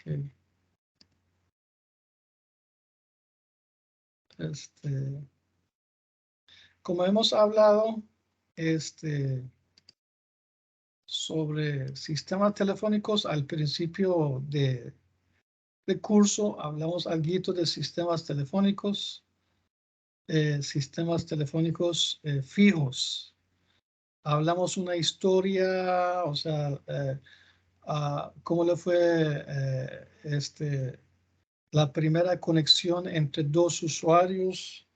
Okay. Como hemos hablado, sobre sistemas telefónicos al principio de curso, hablamos algo de sistemas telefónicos fijos. Hablamos una historia, o sea, cómo le fue la primera conexión entre dos usuarios.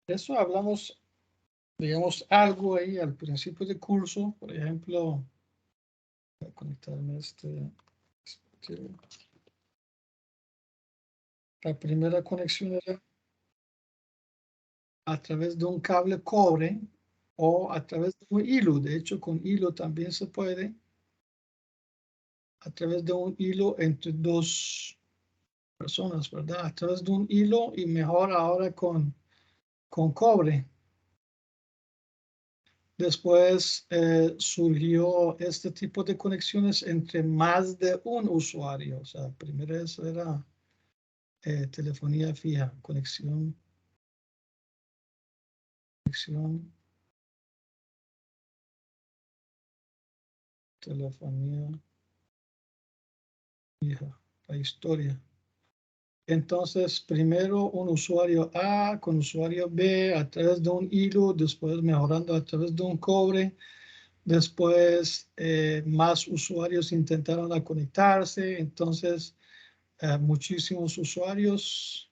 Eso hablamos, digamos, algo ahí al principio del curso. Por ejemplo, voy a conectarme la primera conexión era a través de un cable cobre o a través de un hilo. De hecho, con hilo también se puede. A través de un hilo entre dos personas, ¿verdad? A través de un hilo y mejor ahora con cobre. Después surgió este tipo de conexiones entre más de un usuario. O sea, primero eso era telefonía fija, conexión, telefonía fija, la historia. Entonces, primero un usuario A con usuario B a través de un hilo, después mejorando a través de un cobre. Después, más usuarios intentaron conectarse, entonces muchísimos usuarios.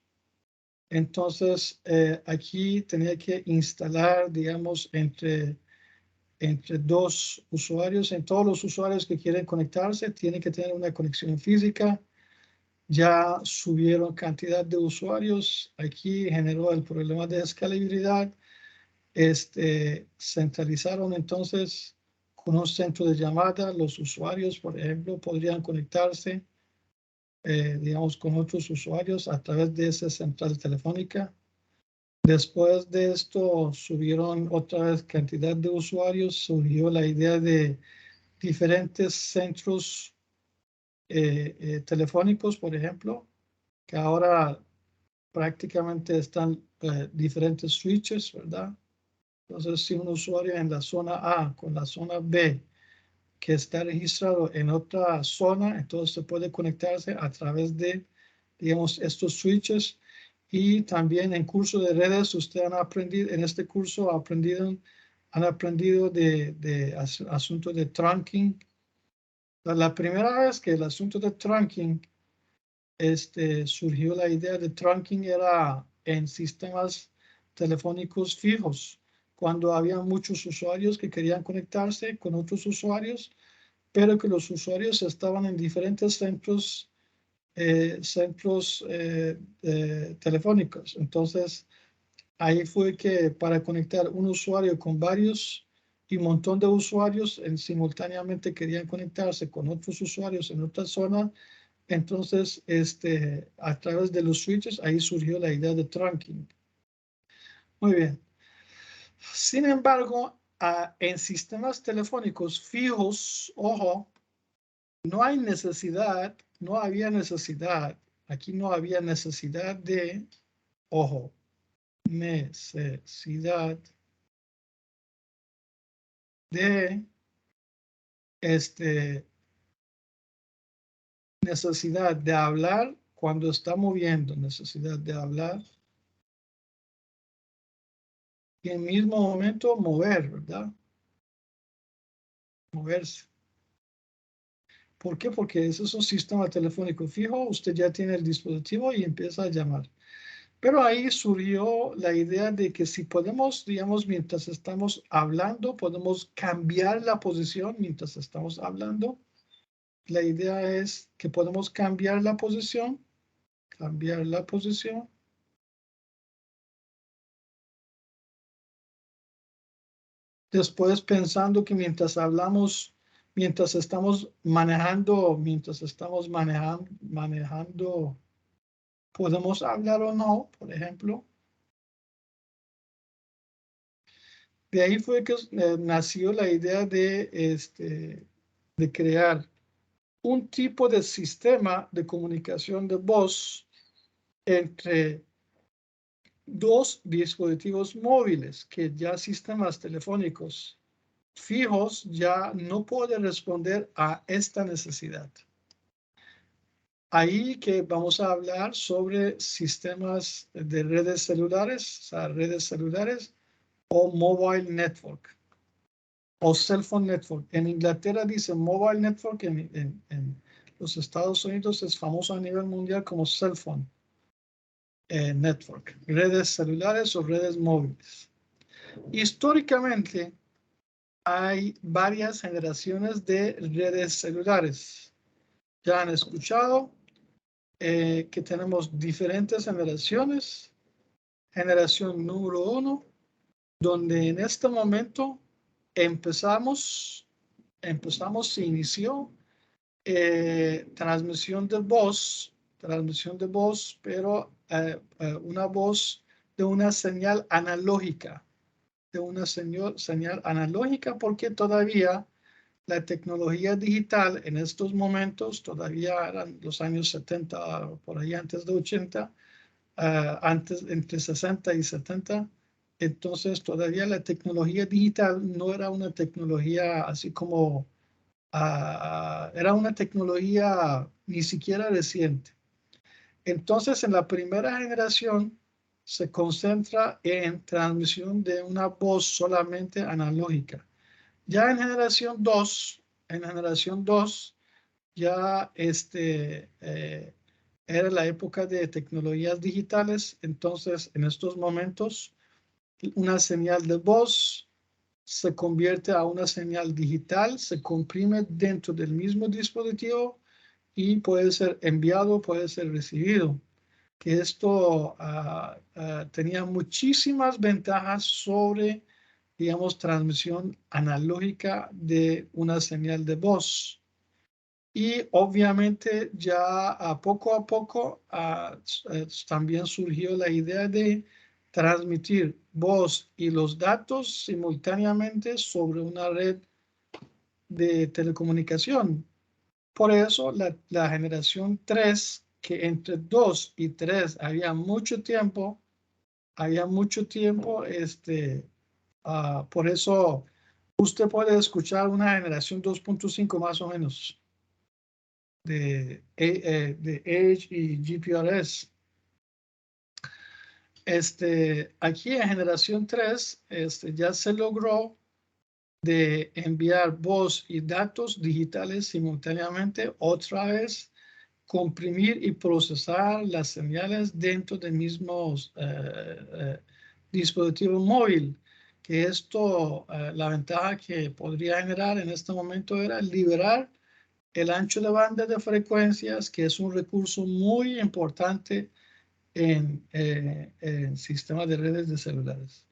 Entonces, aquí tenía que instalar, digamos, entre dos usuarios. En todos los usuarios que quieren conectarse, tienen que tener una conexión física. Ya subieron cantidad de usuarios. Aquí generó el problema de escalabilidad. Centralizaron entonces con un centro de llamada. Los usuarios, por ejemplo, podrían conectarse, digamos, con otros usuarios a través de esa central telefónica. Después de esto, subieron otra vez cantidad de usuarios. Surgió la idea de diferentes centros telefónicos, por ejemplo, que ahora prácticamente están diferentes switches, ¿verdad? Entonces, si un usuario en la zona A con la zona B que está registrado en otra zona, entonces se puede conectarse a través de, digamos, estos switches. Y también en curso de redes, ustedes han aprendido, en este curso han aprendido de asunto de trunking. La primera vez que el asunto de trunking surgió la idea de trunking era en sistemas telefónicos fijos, cuando había muchos usuarios que querían conectarse con otros usuarios, pero que los usuarios estaban en diferentes centros telefónicos. Entonces, ahí fue que para conectar un usuario con varios y un montón de usuarios simultáneamente querían conectarse con otros usuarios en otra zona. Entonces, a través de los switches, ahí surgió la idea de trunking. Muy bien. Sin embargo, en sistemas telefónicos fijos, ojo, no había necesidad, aquí no había necesidad de, ojo, necesidad de, necesidad de hablar cuando está moviendo, necesidad de hablar y en el mismo momento mover, ¿verdad? Moverse. ¿Por qué? Porque ese es un sistema telefónico fijo, usted ya tiene el dispositivo y empieza a llamar. Pero ahí surgió la idea de que si podemos, digamos, mientras estamos hablando, podemos cambiar la posición mientras estamos hablando. La idea es que podemos cambiar la posición. Después pensando que mientras hablamos, mientras estamos manejando, podemos hablar o no, por ejemplo. De ahí fue que nació la idea de crear un tipo de sistema de comunicación de voz entre dos dispositivos móviles, que ya sistemas telefónicos fijos ya no pueden responder a esta necesidad. Ahí que vamos a hablar sobre sistemas de redes celulares, o sea, redes celulares o mobile network o cell phone network. En Inglaterra dice mobile network, en los Estados Unidos es famoso a nivel mundial como cell phone network, redes celulares o redes móviles. Históricamente hay varias generaciones de redes celulares. Ya han escuchado que tenemos diferentes generaciones. Generación número 1, donde en este momento se inició transmisión de voz, pero una voz de una señal analógica, porque todavía la tecnología digital en estos momentos, todavía eran los años 70, por ahí antes de 80, antes entre 60 y 70, entonces todavía la tecnología digital no era una tecnología así como, era una tecnología ni siquiera reciente. Entonces en la primera generación se concentra en transmisión de una voz solamente analógica. Ya en generación 2, ya era la época de tecnologías digitales, entonces en estos momentos una señal de voz se convierte a una señal digital, se comprime dentro del mismo dispositivo y puede ser enviado, puede ser recibido. Que esto tenía muchísimas ventajas sobre, digamos, transmisión analógica de una señal de voz. Y obviamente ya a poco también surgió la idea de transmitir voz y los datos simultáneamente sobre una red de telecomunicación. Por eso la generación 3, que entre 2 y 3 había mucho tiempo, por eso usted puede escuchar una generación 2.5 más o menos de Edge y GPRS. Aquí en generación 3 ya se logró de enviar voz y datos digitales simultáneamente, otra vez comprimir y procesar las señales dentro del mismo dispositivo móvil, que esto, la ventaja que podría generar en este momento era liberar el ancho de banda de frecuencias, que es un recurso muy importante en sistemas de redes de celulares.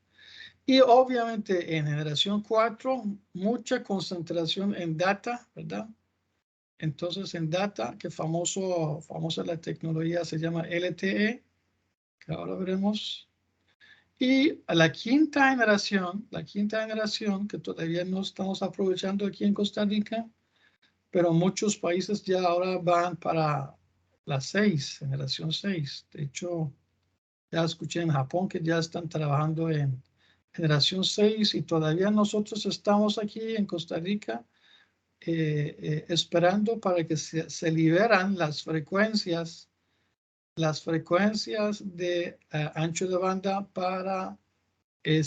Y obviamente en generación 4, mucha concentración en data, ¿verdad? Entonces en data, que famosa la tecnología se llama LTE, que ahora veremos. Y a la quinta generación, que todavía no estamos aprovechando aquí en Costa Rica, pero muchos países ya ahora van para la generación 6. De hecho, ya escuché en Japón que ya están trabajando en generación 6 y todavía nosotros estamos aquí en Costa Rica esperando para que se liberan las frecuencias de ancho de banda para que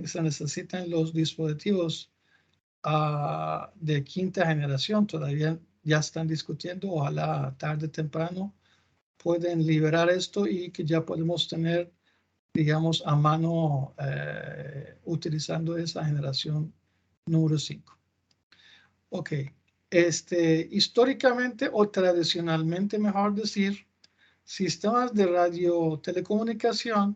se necesitan los dispositivos de quinta generación. Todavía ya están discutiendo, ojalá tarde o temprano pueden liberar esto y que ya podemos tener, digamos, a mano utilizando esa generación número 5. Ok, históricamente o tradicionalmente, mejor decir, sistemas de radiotelecomunicación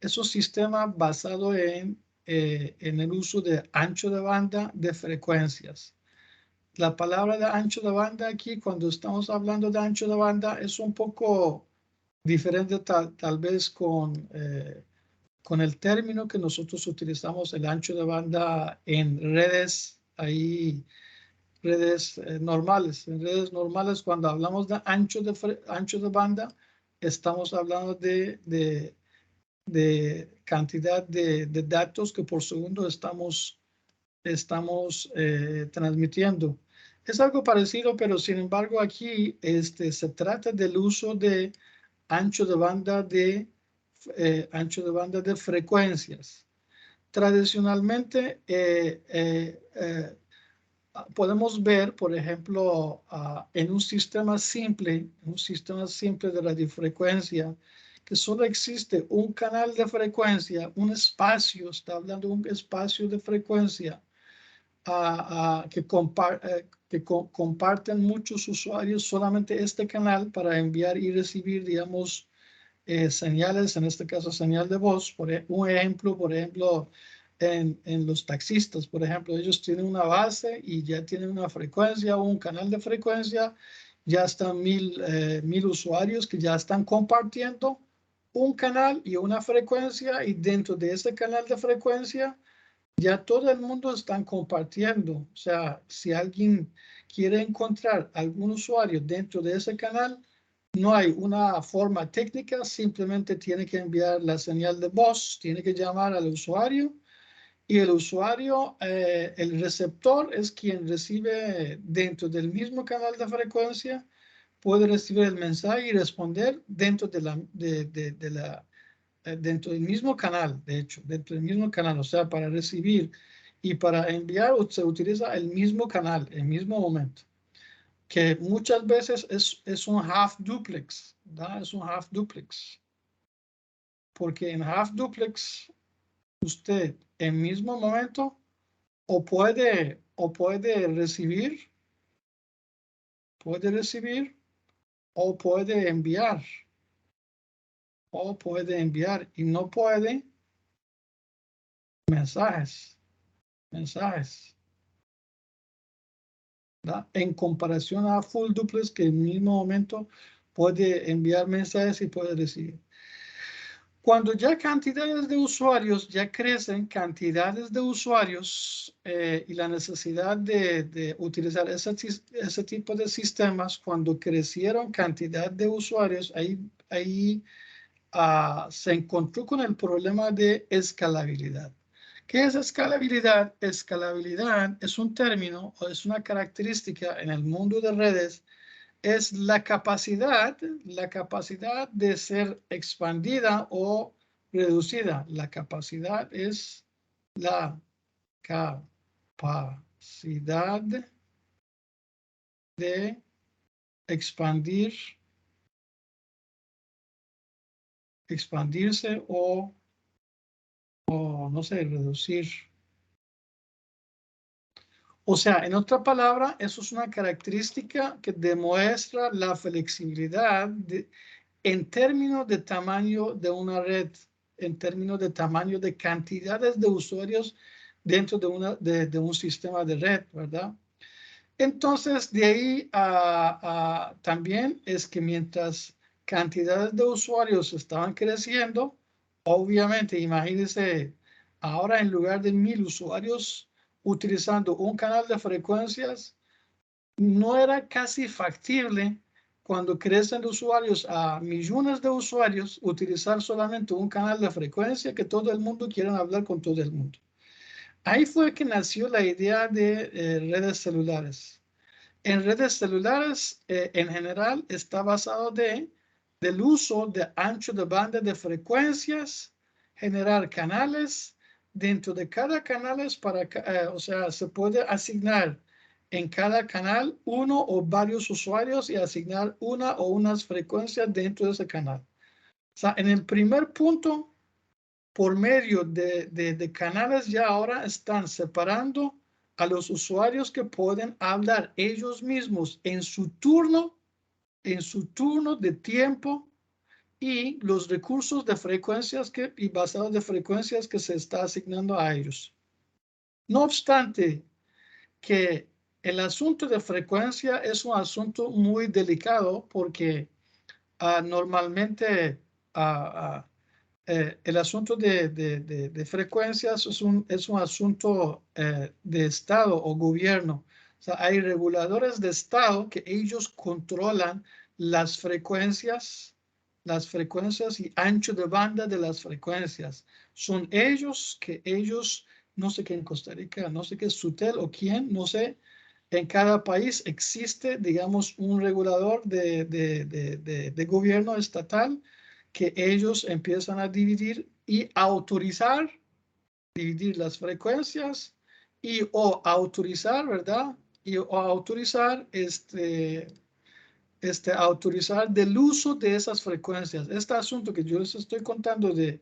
es un sistema basado en el uso de ancho de banda de frecuencias. La palabra de ancho de banda aquí, cuando estamos hablando de ancho de banda, es un poco diferente tal vez con el término que nosotros utilizamos, el ancho de banda en redes ahí redes normales. En redes normales, cuando hablamos de ancho de banda, estamos hablando de cantidad de datos que por segundo estamos transmitiendo. Es algo parecido, pero sin embargo aquí se trata del uso de ancho de banda de frecuencias. Tradicionalmente podemos ver, por ejemplo, en un sistema simple de radiofrecuencia, que solo existe un canal de frecuencia, un espacio, está hablando de un espacio de frecuencia que comparten muchos usuarios solamente este canal para enviar y recibir, digamos, señales, en este caso señal de voz. Un ejemplo, por ejemplo, en los taxistas, por ejemplo, ellos tienen una base y ya tienen una frecuencia o un canal de frecuencia, ya están 1000 usuarios que ya están compartiendo un canal y una frecuencia, y dentro de ese canal de frecuencia ya todo el mundo está compartiendo. O sea, si alguien quiere encontrar algún usuario dentro de ese canal, no hay una forma técnica, simplemente tiene que enviar la señal de voz, tiene que llamar al usuario, y el usuario, el receptor es quien recibe dentro del mismo canal de frecuencia, puede recibir el mensaje y responder dentro dentro del mismo canal, de hecho, dentro del mismo canal. O sea, para recibir y para enviar se utiliza el mismo canal, el mismo momento, que muchas veces es un half duplex, ¿verdad? Es un half duplex, porque en half duplex usted en mismo momento o puede recibir o puede enviar y no puede mensajes, ¿verdad? En comparación a full duplex, que en el mismo momento puede enviar mensajes y puede recibir. Cuando ya cantidades de usuarios ya crecen, y la necesidad de utilizar ese tipo de sistemas, cuando crecieron cantidad de usuarios, ahí se encontró con el problema de escalabilidad. ¿Qué es escalabilidad? Escalabilidad es un término o es una característica en el mundo de redes. Es la capacidad de ser expandida o reducida. La capacidad es la capacidad de expandirse o no sé, reducir. O sea, en otra palabra, eso es una característica que demuestra la flexibilidad en términos de tamaño de una red, en términos de tamaño de cantidades de usuarios dentro de un sistema de red, ¿verdad? Entonces, de ahí también es que mientras cantidades de usuarios estaban creciendo, obviamente, imagínense, ahora en lugar de 1000 usuarios utilizando un canal de frecuencias, no era casi factible cuando crecen los usuarios a millones de usuarios utilizar solamente un canal de frecuencia que todo el mundo quiera hablar con todo el mundo. Ahí fue que nació la idea de redes celulares. En redes celulares, en general, está basado del uso de ancho de banda de frecuencias, generar canales. Dentro de cada canal o sea, se puede asignar en cada canal uno o varios usuarios y asignar una o unas frecuencias dentro de ese canal. O sea, en el primer punto, por medio de canales, ya ahora están separando a los usuarios que pueden hablar ellos mismos en su turno de tiempo, y los recursos de frecuencias y basados de frecuencias que se está asignando a ellos. No obstante, que el asunto de frecuencia es un asunto muy delicado, porque normalmente el asunto de frecuencias es un asunto de Estado o gobierno. sea, hay reguladores de estado que ellos controlan las frecuencias y ancho de banda de las frecuencias. Son ellos, no sé qué en Costa Rica, no sé qué es Sutel o quién, no sé. En cada país existe, digamos, un regulador de gobierno estatal que ellos empiezan a dividir y autorizar, dividir las frecuencias y o autorizar, ¿verdad? Y o autorizar autorizar del uso de esas frecuencias. Este asunto que yo les estoy contando de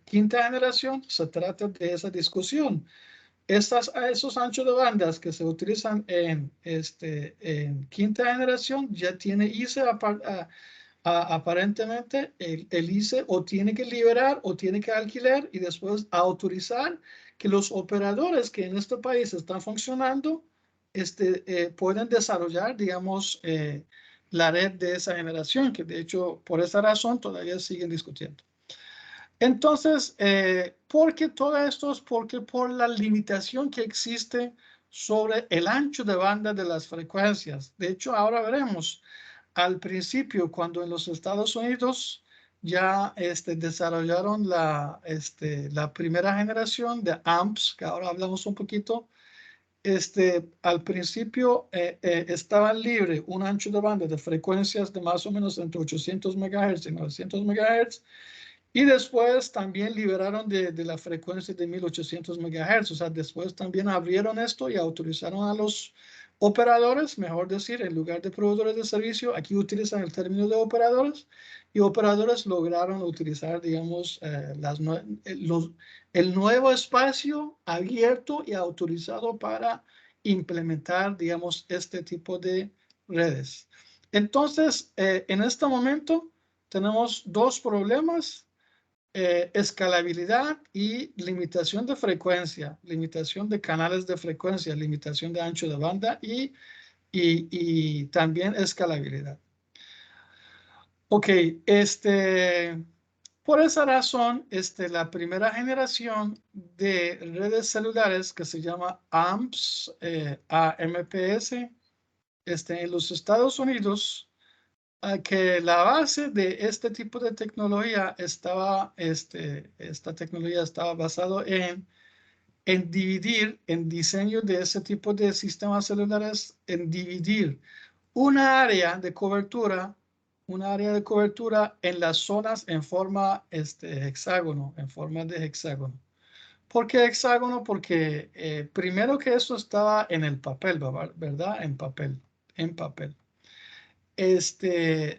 quinta generación se trata de esa discusión. Esos anchos de bandas que se utilizan en quinta generación ya tiene ICE aparentemente el ICE o tiene que liberar o tiene que alquilar y después autorizar que los operadores que en este país están funcionando pueden desarrollar, digamos, la red de esa generación, que de hecho por esa razón todavía siguen discutiendo. Entonces, ¿por qué todo esto? Es porque por la limitación que existe sobre el ancho de banda de las frecuencias. De hecho, ahora veremos. Al principio, cuando en los Estados Unidos ya desarrollaron la primera generación de amps, que ahora hablamos un poquito, al principio estaba libre un ancho de banda de frecuencias de más o menos entre 800 MHz y 900 MHz, y después también liberaron de la frecuencia de 1800 MHz. O sea, después también abrieron esto y autorizaron a los operadores, mejor decir, en lugar de proveedores de servicio, aquí utilizan el término de operadores, y operadores lograron utilizar, digamos, el nuevo espacio abierto y autorizado para implementar, digamos, este tipo de redes. Entonces, en este momento tenemos dos problemas: escalabilidad y limitación de frecuencia, limitación de canales de frecuencia, limitación de ancho de banda y también escalabilidad. Ok, por esa razón, la primera generación de redes celulares que se llama AMPS, AMPS, en los Estados Unidos, que la base de este tipo de tecnología esta tecnología estaba basado en dividir, en diseño de ese tipo de sistemas celulares, en dividir una área de cobertura, en las zonas en forma hexágono, en forma de hexágono. ¿Por qué hexágono? Porque primero que eso estaba en el papel, ¿verdad? En papel.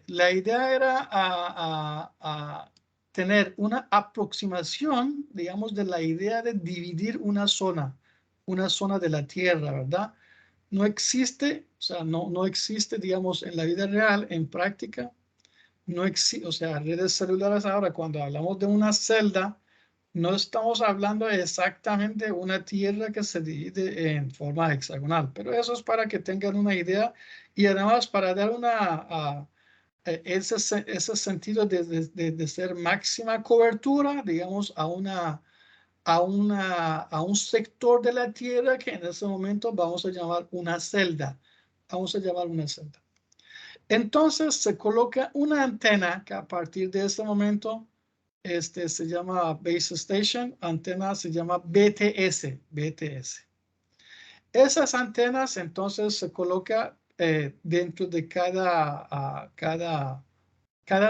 La idea era a tener una aproximación, digamos, de la idea de dividir una zona de la Tierra, ¿verdad? No existe, o sea, no existe, digamos, en la vida real, en práctica, no existe, o sea, redes celulares ahora, cuando hablamos de una celda, no estamos hablando exactamente de una tierra que se divide en forma hexagonal, pero eso es para que tengan una idea y además para dar ese sentido de ser máxima cobertura, digamos, a un sector de la tierra que en ese momento vamos a llamar una celda. Entonces se coloca una antena que a partir de este momento se llama Base Station, antena se llama BTS. Esas antenas entonces se coloca dentro de cada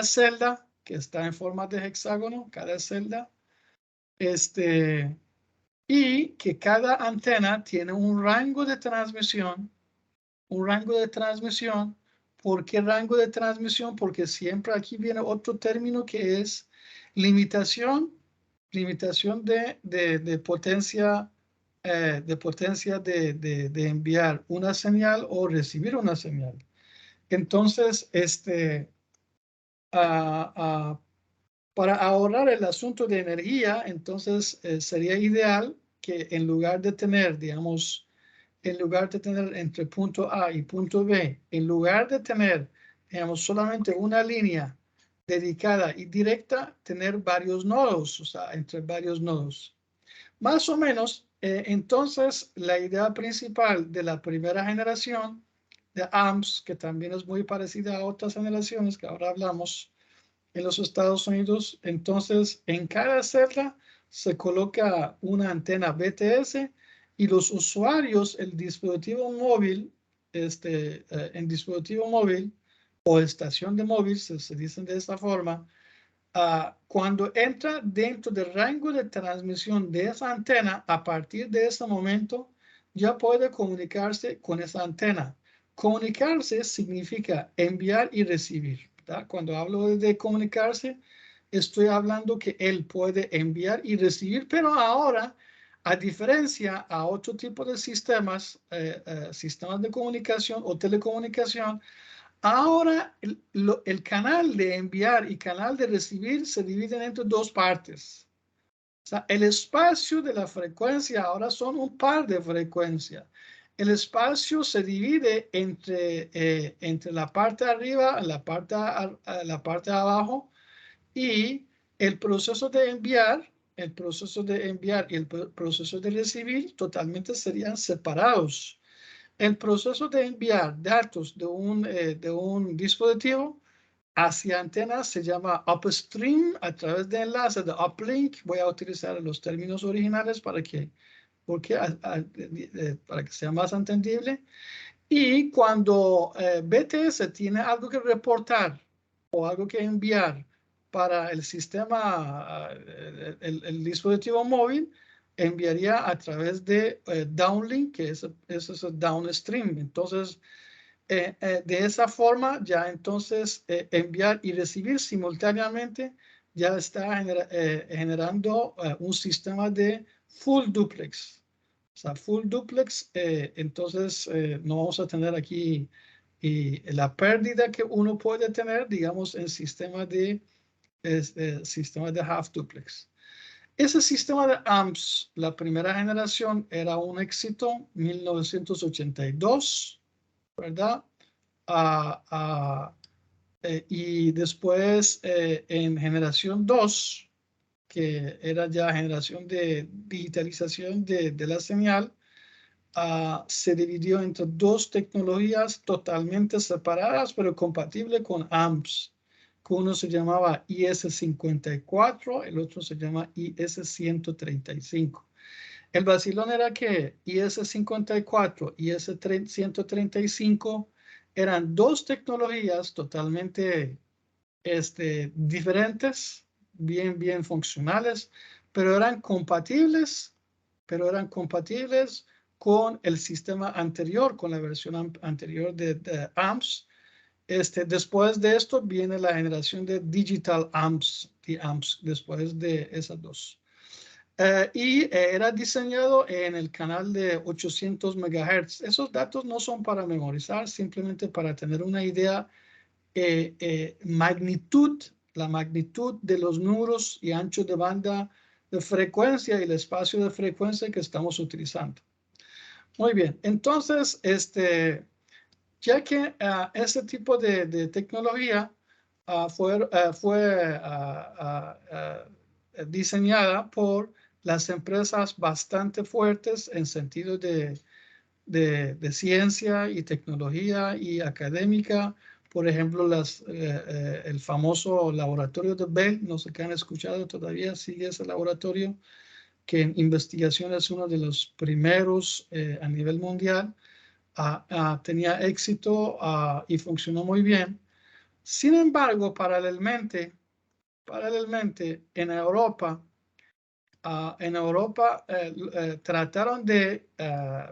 celda que está en forma de hexágono, cada celda, y que cada antena tiene un rango de transmisión. ¿Por qué rango de transmisión? Porque siempre aquí viene otro término que es limitación de potencia, de enviar una señal o recibir una señal. Entonces, para ahorrar el asunto de energía, entonces sería ideal que en lugar de tener, digamos, entre punto A y punto B, en lugar de tener, digamos, solamente una línea dedicada y directa, tener varios nodos, o sea, entre varios nodos. Más o menos, Entonces, la idea principal de la primera generación de AMPS, que también es muy parecida a otras generaciones que ahora hablamos en los Estados Unidos, entonces en cada celda se coloca una antena BTS y los usuarios, el dispositivo móvil, en dispositivo móvil o estación de móvil, se dicen de esta forma, cuando entra dentro del rango de transmisión de esa antena, a partir de ese momento ya puede comunicarse con esa antena. Comunicarse significa enviar y recibir, ¿verdad? Cuando hablo de comunicarse, estoy hablando que él puede enviar y recibir, pero ahora, a diferencia a otro tipo de sistemas, sistemas de comunicación o telecomunicación, ahora el canal de enviar y canal de recibir se dividen entre dos partes. O sea, el espacio de la frecuencia ahora son un par de frecuencias. El espacio se divide entre la parte de arriba, la parte de abajo, y el proceso de enviar y el proceso de recibir totalmente serían separados. El proceso de enviar datos de un dispositivo hacia antenas se llama upstream a través de enlaces de uplink. Voy a utilizar los términos originales para que sea más entendible. Y cuando BTS tiene algo que reportar o algo que enviar para el sistema, el dispositivo móvil, enviaría a través de downlink, que es downstream. Entonces, de esa forma, ya entonces enviar y recibir simultáneamente ya está generando un sistema de full duplex. O sea, full duplex, entonces no vamos a tener aquí la pérdida que uno puede tener, digamos, en sistema de half duplex. Ese sistema de AMPS, la primera generación, era un éxito, 1982, ¿verdad? Y después en generación 2, que era ya generación de digitalización de la señal, se dividió entre dos tecnologías totalmente separadas, pero compatibles con AMPS. Que uno se llamaba IS-54, el otro se llama IS-135. El vacilón era que IS-54 y IS-135 eran dos tecnologías totalmente diferentes, bien funcionales, pero eran compatibles con el sistema anterior, con la versión anterior de AMPS. Después de esto viene la generación de Digital AMPS, después de esas dos. Era diseñado en el canal de 800 MHz. Esos datos no son para memorizar, simplemente para tener una idea, la magnitud de los números y ancho de banda de frecuencia y el espacio de frecuencia que estamos utilizando. Muy bien, entonces, ya que ese tipo de tecnología fue diseñada por las empresas bastante fuertes en sentido de ciencia y tecnología y académica. Por ejemplo, el famoso laboratorio de Bell, no sé qué han escuchado todavía, sigue ese laboratorio, que en investigación es uno de los primeros a nivel mundial. Tenía éxito y funcionó muy bien. Sin embargo, paralelamente en Europa, trataron de,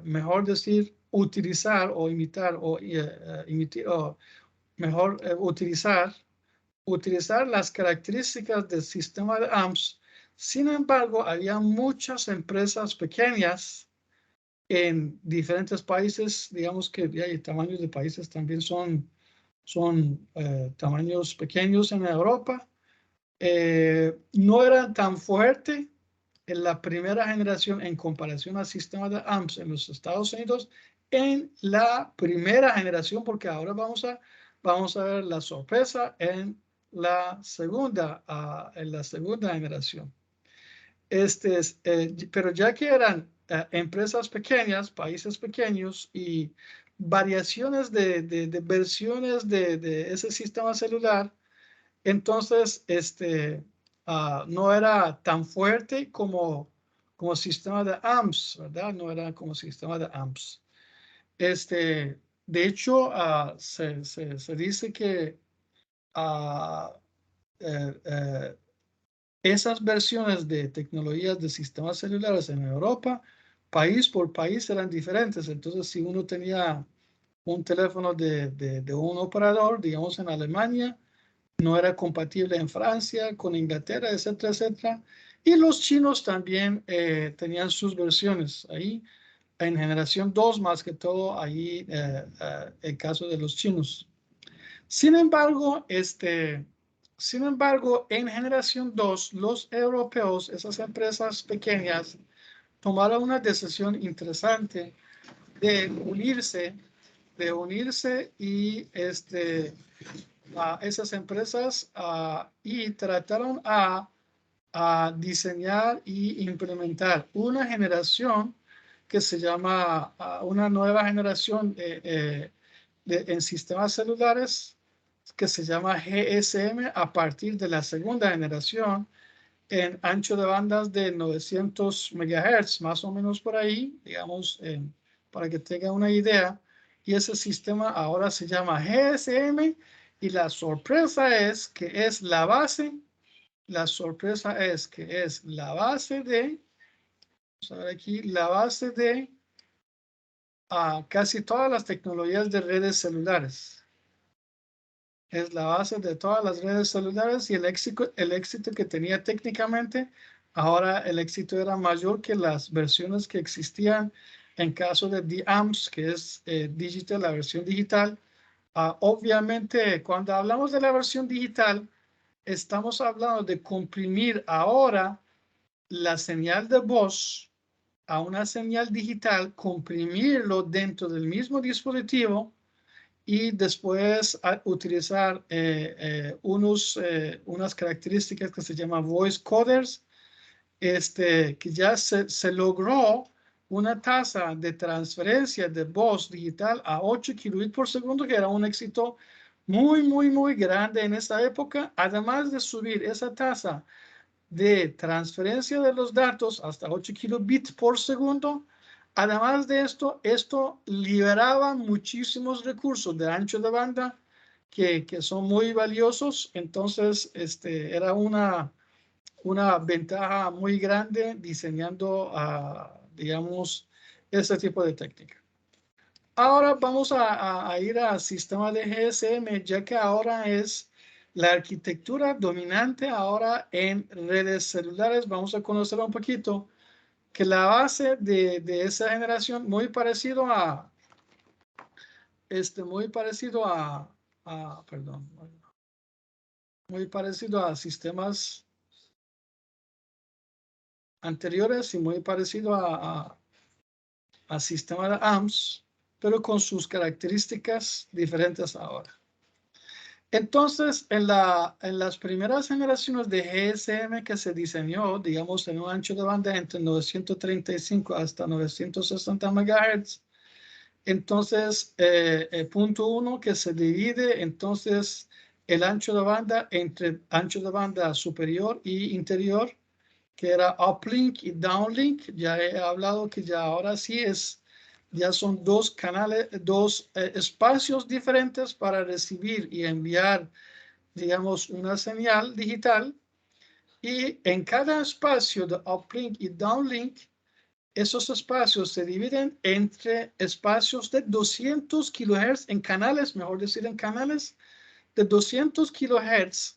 mejor decir, utilizar o imitar o mejor utilizar las características del sistema de AMPS. Sin embargo, había muchas empresas pequeñas en diferentes países, digamos que el tamaño de países también son tamaños pequeños en Europa. No eran tan fuertes en la primera generación en comparación al sistema de AMPS en los Estados Unidos en la primera generación, porque ahora vamos a ver la sorpresa en la segunda generación. Pero ya que eran empresas pequeñas, países pequeños y variaciones de versiones de ese sistema celular, entonces no era tan fuerte como sistema de AMPS, ¿verdad? No era como sistema de AMPS. De hecho, se dice que esas versiones de tecnologías de sistemas celulares en Europa, país por país, eran diferentes. Entonces, si uno tenía un teléfono de un operador, digamos en Alemania, no era compatible en Francia, con Inglaterra, etcétera, etcétera. Y los chinos también tenían sus versiones ahí, en generación 2, más que todo, ahí el caso de los chinos. Sin embargo, en generación 2, los europeos, esas empresas pequeñas, tomaron una decisión interesante de unirse y a esas empresas y trataron a diseñar y implementar una generación que se llama una nueva generación en sistemas celulares que se llama GSM a partir de la segunda generación en ancho de bandas de 900 MHz, más o menos por ahí, digamos, para que tengan una idea. Y ese sistema ahora se llama GSM y la sorpresa es que es la base, vamos a ver aquí, la base de casi todas las tecnologías de redes celulares. Es la base de todas las redes celulares y el éxito que tenía técnicamente, ahora el éxito era mayor que las versiones que existían en caso de DAMS, que es digital, la versión digital. Obviamente, cuando hablamos de la versión digital, estamos hablando de comprimir ahora la señal de voz a una señal digital, comprimirlo dentro del mismo dispositivo y después utilizar unas características que se llaman voice coders, que ya se logró una tasa de transferencia de voz digital a 8 kilobits por segundo, que era un éxito muy, muy, muy grande en esa época. Además de subir esa tasa de transferencia de los datos hasta 8 kilobits por segundo, además de esto liberaba muchísimos recursos de ancho de banda que son muy valiosos. Entonces, era una ventaja muy grande diseñando, digamos, este tipo de técnica. Ahora vamos a ir al sistema de GSM, ya que ahora es la arquitectura dominante ahora en redes celulares. Vamos a conocer un poquito que la base de esa generación, muy parecido a sistemas anteriores y muy parecido a sistema de AMS, pero con sus características diferentes ahora. Entonces, en las primeras generaciones de GSM que se diseñó, digamos, en un ancho de banda entre 935 hasta 960 MHz, entonces, punto 1, que se divide entonces el ancho de banda entre ancho de banda superior y interior, que era uplink y downlink. Ya he hablado que ya ahora sí ya son dos canales, dos espacios diferentes para recibir y enviar, digamos, una señal digital. Y en cada espacio de uplink y downlink, esos espacios se dividen entre espacios de 200 kHz en canales, mejor decir, en canales de 200 kHz,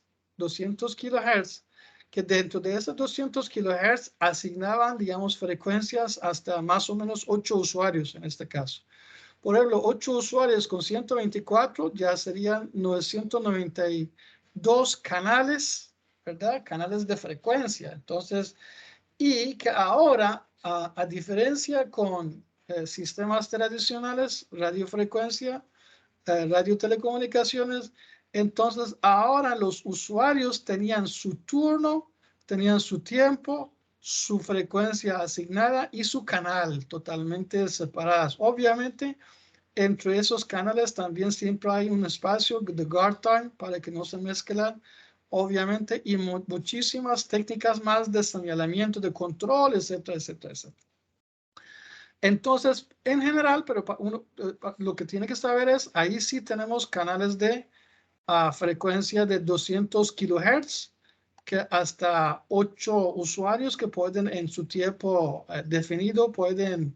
que dentro de esos 200 kHz asignaban, digamos, frecuencias hasta más o menos 8 usuarios en este caso. Por ejemplo, 8 usuarios con 124 ya serían 992 canales, ¿verdad? Canales de frecuencia. Entonces, y que ahora, a diferencia con sistemas tradicionales, radiofrecuencia, radiotelecomunicaciones, entonces ahora los usuarios tenían su turno, tenían su tiempo su frecuencia asignada y su canal totalmente separadas. Obviamente, entre esos canales también siempre hay un espacio de guard time para que no se mezclen, obviamente, y muchísimas técnicas más de señalamiento, de control, etcétera, etcétera, etcétera. Entonces, en general, pero lo que tiene que saber es, ahí sí tenemos canales de frecuencia de 200 kilohertz, que hasta 8 usuarios que pueden en su tiempo definido pueden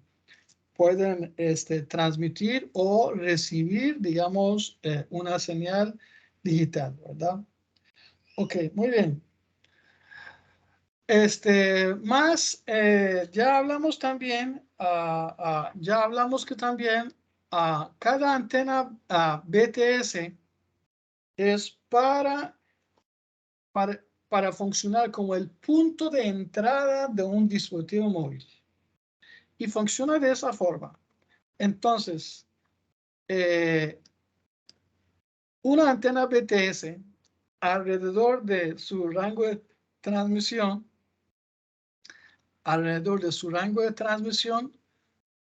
transmitir o recibir, digamos, una señal digital, ¿verdad? Ok, muy bien. Ya hablamos también, que también cada antena BTS es para funcionar como el punto de entrada de un dispositivo móvil. Y funciona de esa forma. Entonces, una antena BTS, alrededor de su rango de transmisión,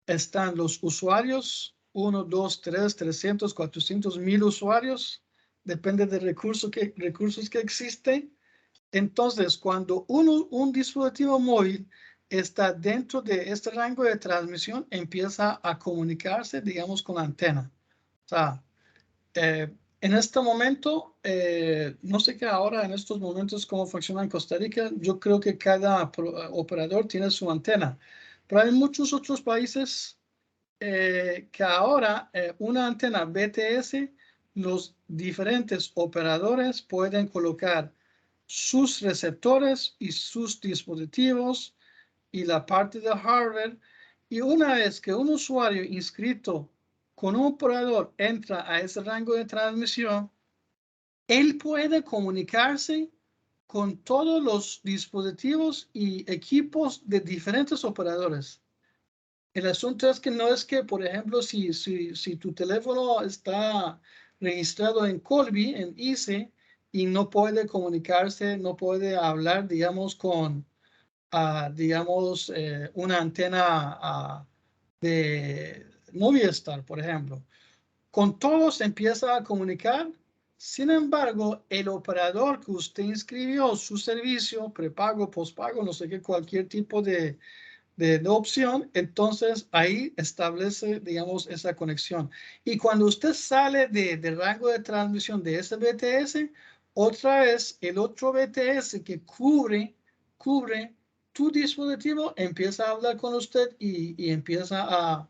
están los usuarios, 1, 2, 3, 300, 400, 1000 usuarios, depende de recursos que existen. Entonces, cuando un dispositivo móvil está dentro de este rango de transmisión, empieza a comunicarse, digamos, con la antena. O sea, en este momento, no sé qué ahora, en estos momentos, cómo funciona en Costa Rica. Yo creo que cada operador tiene su antena, pero hay muchos otros países que ahora una antena BTS, los diferentes operadores pueden colocar sus receptores y sus dispositivos y la parte de hardware. Y una vez que un usuario inscrito con un operador entra a ese rango de transmisión, él puede comunicarse con todos los dispositivos y equipos de diferentes operadores. El asunto es que no es que, por ejemplo, si tu teléfono está registrado en Colby, en ICE, y no puede comunicarse, no puede hablar, digamos, con, digamos, una antena de Movistar, por ejemplo. Con todos empieza a comunicar. Sin embargo, el operador que usted inscribió su servicio, prepago, postpago, no sé qué, cualquier tipo de opción, entonces ahí establece, digamos, esa conexión. Y cuando usted sale del rango de transmisión de ese BTS, otra vez el otro BTS que cubre tu dispositivo empieza a hablar con usted y empieza a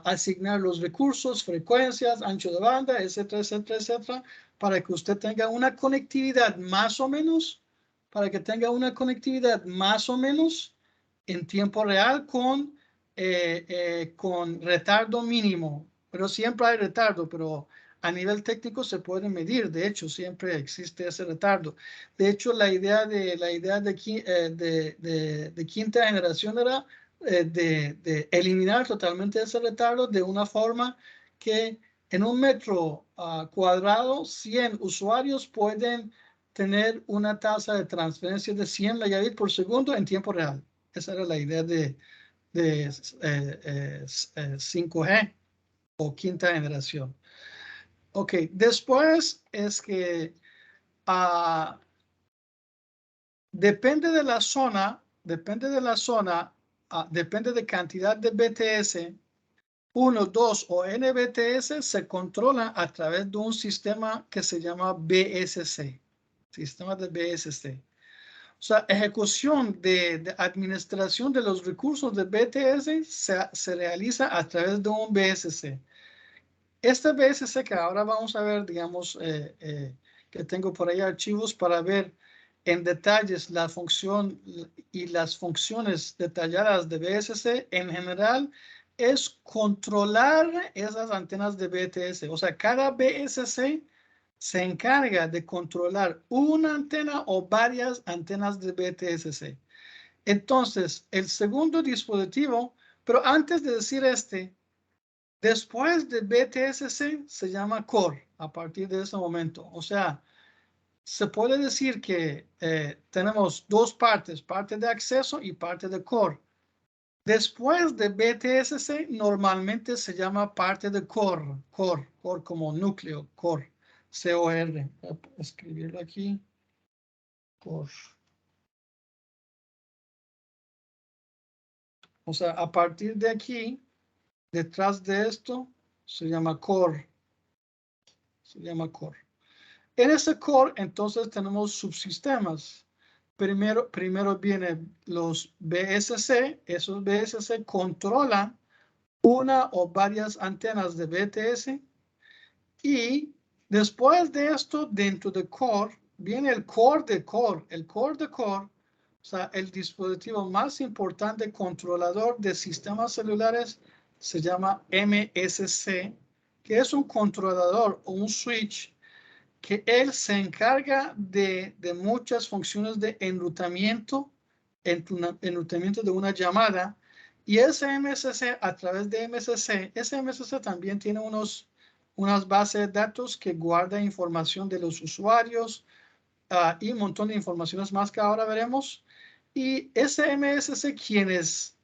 asignar los recursos, frecuencias, ancho de banda, etcétera, etcétera, etcétera, para que usted tenga una conectividad más o menos, en tiempo real con retardo mínimo. Pero siempre hay retardo, pero a nivel técnico se puede medir. De hecho, siempre existe ese retardo. De hecho, la idea de quinta generación era de eliminar totalmente ese retardo de una forma que en un metro cuadrado, 100 usuarios pueden tener una tasa de transferencia de 100 megabits por segundo en tiempo real. Esa era la idea de 5G o quinta generación. Ok, después es que depende de la zona, depende de cantidad de BTS, 1, 2 o N BTS se controlan a través de un sistema que se llama BSC, sistema de BSC. O sea, ejecución de administración de los recursos de BTS se realiza a través de un BSC. Este BSC que ahora vamos a ver, digamos, que tengo por ahí archivos para ver en detalles la función y las funciones detalladas de BSC, en general es controlar esas antenas de BTS. O sea, cada BSC se encarga de controlar una antena o varias antenas de BTSC. Entonces, el segundo dispositivo, pero antes de decir después de BTSC se llama Core a partir de ese momento. O sea, se puede decir que tenemos dos partes, parte de acceso y parte de core. Después de BTSC normalmente se llama parte de core como núcleo, core, C-O-R. Voy a escribirlo aquí, core. O sea, a partir de aquí, detrás de esto, se llama core. Se llama core. En ese core, entonces, tenemos subsistemas. Primero vienen los BSC. Esos BSC controlan una o varias antenas de BTS. Y después de esto, dentro de core, viene el core de core. El core de core, o sea, el dispositivo más importante controlador de sistemas celulares se llama MSC, que es un controlador o un switch que él se encarga de muchas funciones de enrutamiento de una llamada. Y ese MSC, a través de MSC, ese MSC también tiene unas bases de datos que guarda información de los usuarios y un montón de informaciones más que ahora veremos. Y ese MSC, quienes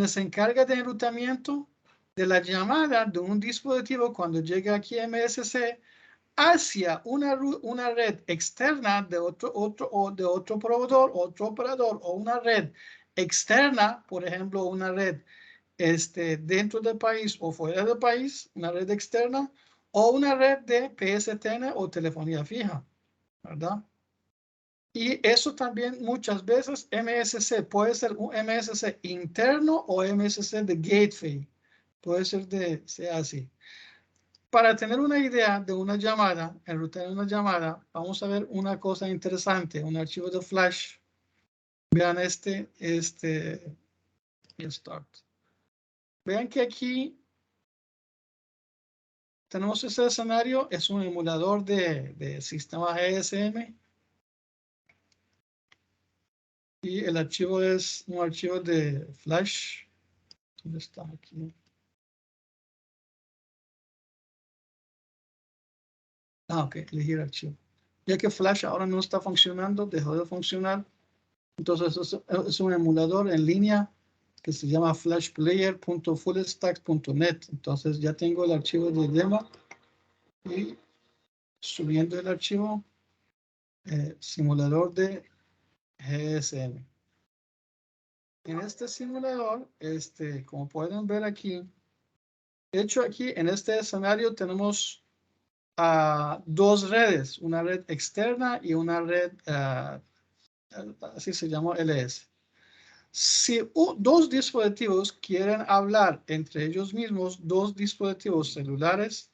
se encarga de enrutamiento de la llamada de un dispositivo cuando llega aquí a MSC, hacia una red externa de otro proveedor, otro operador, o una red externa, por ejemplo, una red dentro del país o fuera del país, una red externa, o una red de PSTN o telefonía fija, ¿verdad? Y eso también muchas veces MSC puede ser un MSC interno o MSC de gateway, puede ser así. Para tener una idea de una llamada, enrutar una llamada, vamos a ver una cosa interesante, un archivo de Flash. Vean start. Vean que aquí tenemos ese escenario, es un emulador de sistema GSM. Y el archivo es un archivo de Flash. ¿Dónde está aquí? Ok, elegir archivo. Ya que Flash ahora no está funcionando, dejó de funcionar. Entonces es un emulador en línea que se llama flashplayer.fullstack.net. Entonces ya tengo el archivo de demo y subiendo el archivo simulador de GSM. En este simulador, como pueden ver aquí, de hecho aquí en este escenario tenemos dos redes, una red externa y una red, así se llama LS. Si dos dispositivos quieren hablar entre ellos mismos, dos dispositivos celulares,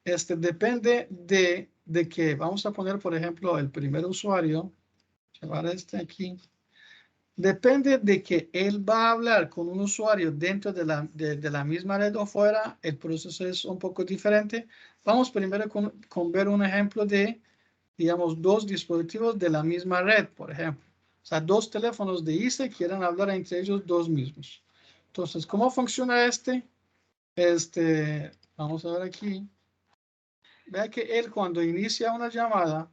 depende de que vamos a poner, por ejemplo, el primer usuario, llevar aquí, depende de que él va a hablar con un usuario dentro de la misma red o fuera, el proceso es un poco diferente. Vamos primero con ver un ejemplo de, digamos, dos dispositivos de la misma red, por ejemplo. O sea, dos teléfonos de ICE quieren hablar entre ellos dos mismos. Entonces, ¿cómo funciona vamos a ver aquí. Vea que él cuando inicia una llamada,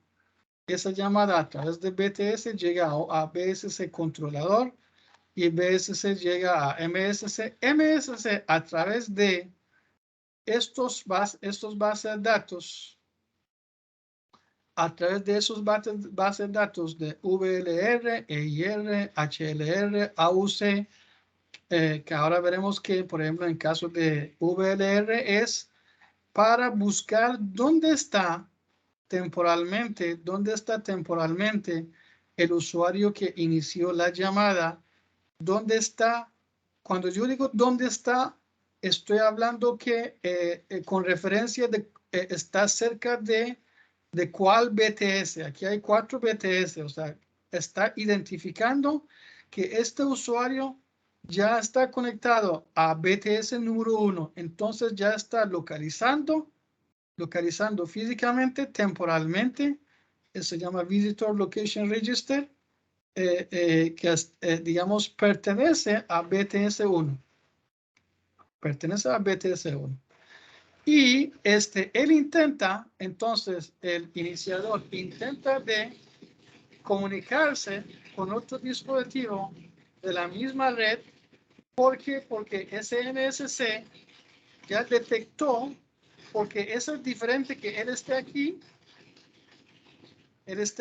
esa llamada a través de BTS llega a BSC controlador y BSC llega a MSC. MSC a través de estos bases de datos, a través de esos bases de datos de VLR, EIR, HLR, AUC, que ahora veremos que, por ejemplo, en caso de VLR es para buscar dónde está temporalmente el usuario que inició la llamada, dónde está. Cuando yo digo dónde está, estoy hablando que con referencia de está cerca de cuál BTS. Aquí hay 4 BTS, o sea, está identificando que este usuario ya está conectado a BTS número 1. Entonces ya está localizando físicamente, temporalmente. Se llama Visitor Location Register, que digamos pertenece a BTS 1. Pertenece a BTS 1. Y él intenta, entonces, el iniciador intenta de comunicarse con otro dispositivo de la misma red. ¿Por qué? Porque ese MSC ya detectó, porque eso es diferente que él esté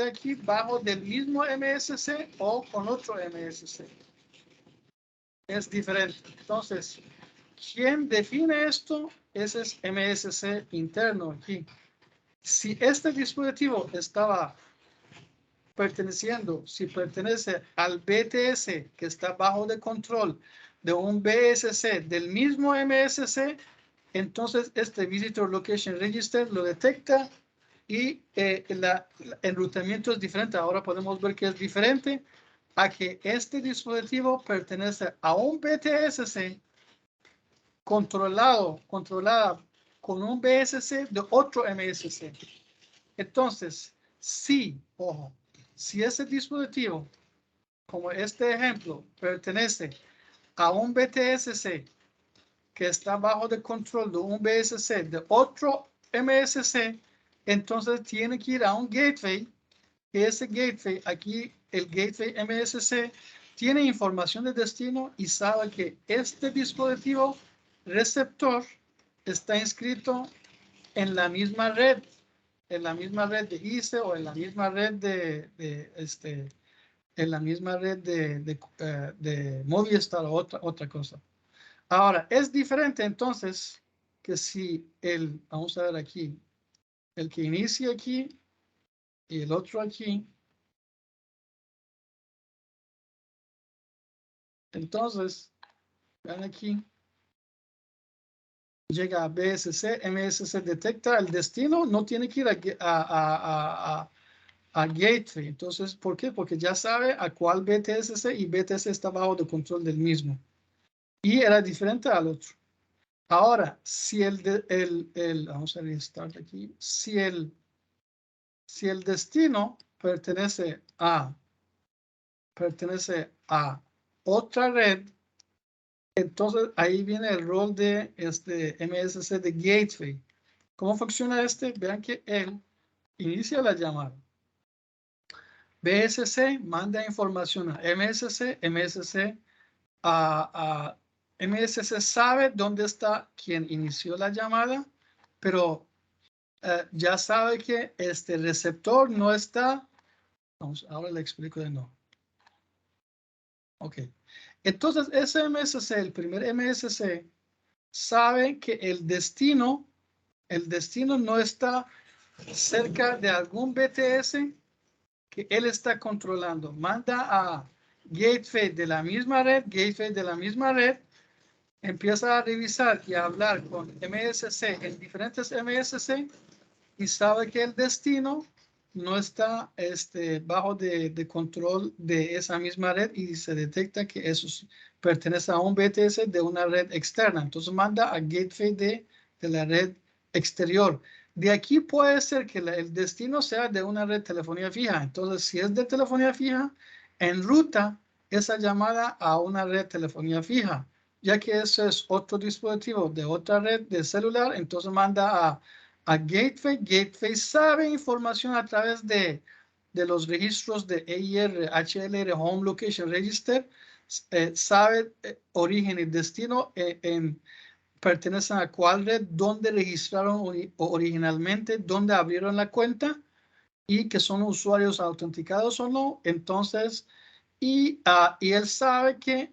aquí bajo del mismo MSC o con otro MSC. Es diferente. Entonces, ¿quién define esto? Ese es MSC interno aquí. Si este dispositivo estaba si pertenece al BTS que está bajo de control de un BSC del mismo MSC, entonces este Visitor Location Register lo detecta y el enrutamiento es diferente. Ahora podemos ver que es diferente a que este dispositivo pertenece a un BTSC controlada con un BSC de otro MSC. Entonces, ojo, si ese dispositivo, como este ejemplo, pertenece a un BTSC que está bajo de control de un BSC de otro MSC, entonces tiene que ir a un gateway, y ese gateway, aquí el gateway MSC, tiene información de destino y sabe que este dispositivo receptor está inscrito en la misma red de ICE o en la misma red de Movistar o otra cosa. Ahora, es diferente entonces que si vamos a ver aquí, el que inicia aquí y el otro aquí. Entonces, vean aquí, llega a BSC, MSC detecta el destino, no tiene que ir a gateway. Entonces, ¿por qué? Porque ya sabe a cuál BTSC y BTC está bajo de control del mismo. Y era diferente al otro. Ahora, si vamos a restart aquí, si el destino pertenece a otra red, entonces ahí viene el rol de este MSC de gateway. ¿Cómo funciona este? Vean que él inicia la llamada. BSC manda información a MSC, MSC sabe dónde está quien inició la llamada, pero ya sabe que este receptor no está. Ahora le explico de nuevo. Ok. Entonces, ese MSC, el primer MSC, sabe que el destino no está cerca de algún BTS que él está controlando. Manda a gateway de la misma red, empieza a revisar y a hablar con MSC en diferentes MSC y sabe que el destino no está bajo de control de esa misma red y se detecta que eso pertenece a un BTS de una red externa. Entonces manda a gateway de la red exterior. De aquí puede ser que el destino sea de una red de telefonía fija. Entonces, si es de telefonía fija, enruta esa llamada a una red de telefonía fija. Ya que ese es otro dispositivo de otra red de celular, entonces manda a gateway. Gateway sabe información a través de los registros de EIR, HLR, Home Location Register, sabe origen y destino pertenecen a cuál red, dónde registraron originalmente, dónde abrieron la cuenta y que son usuarios autenticados o no. Entonces, y él sabe que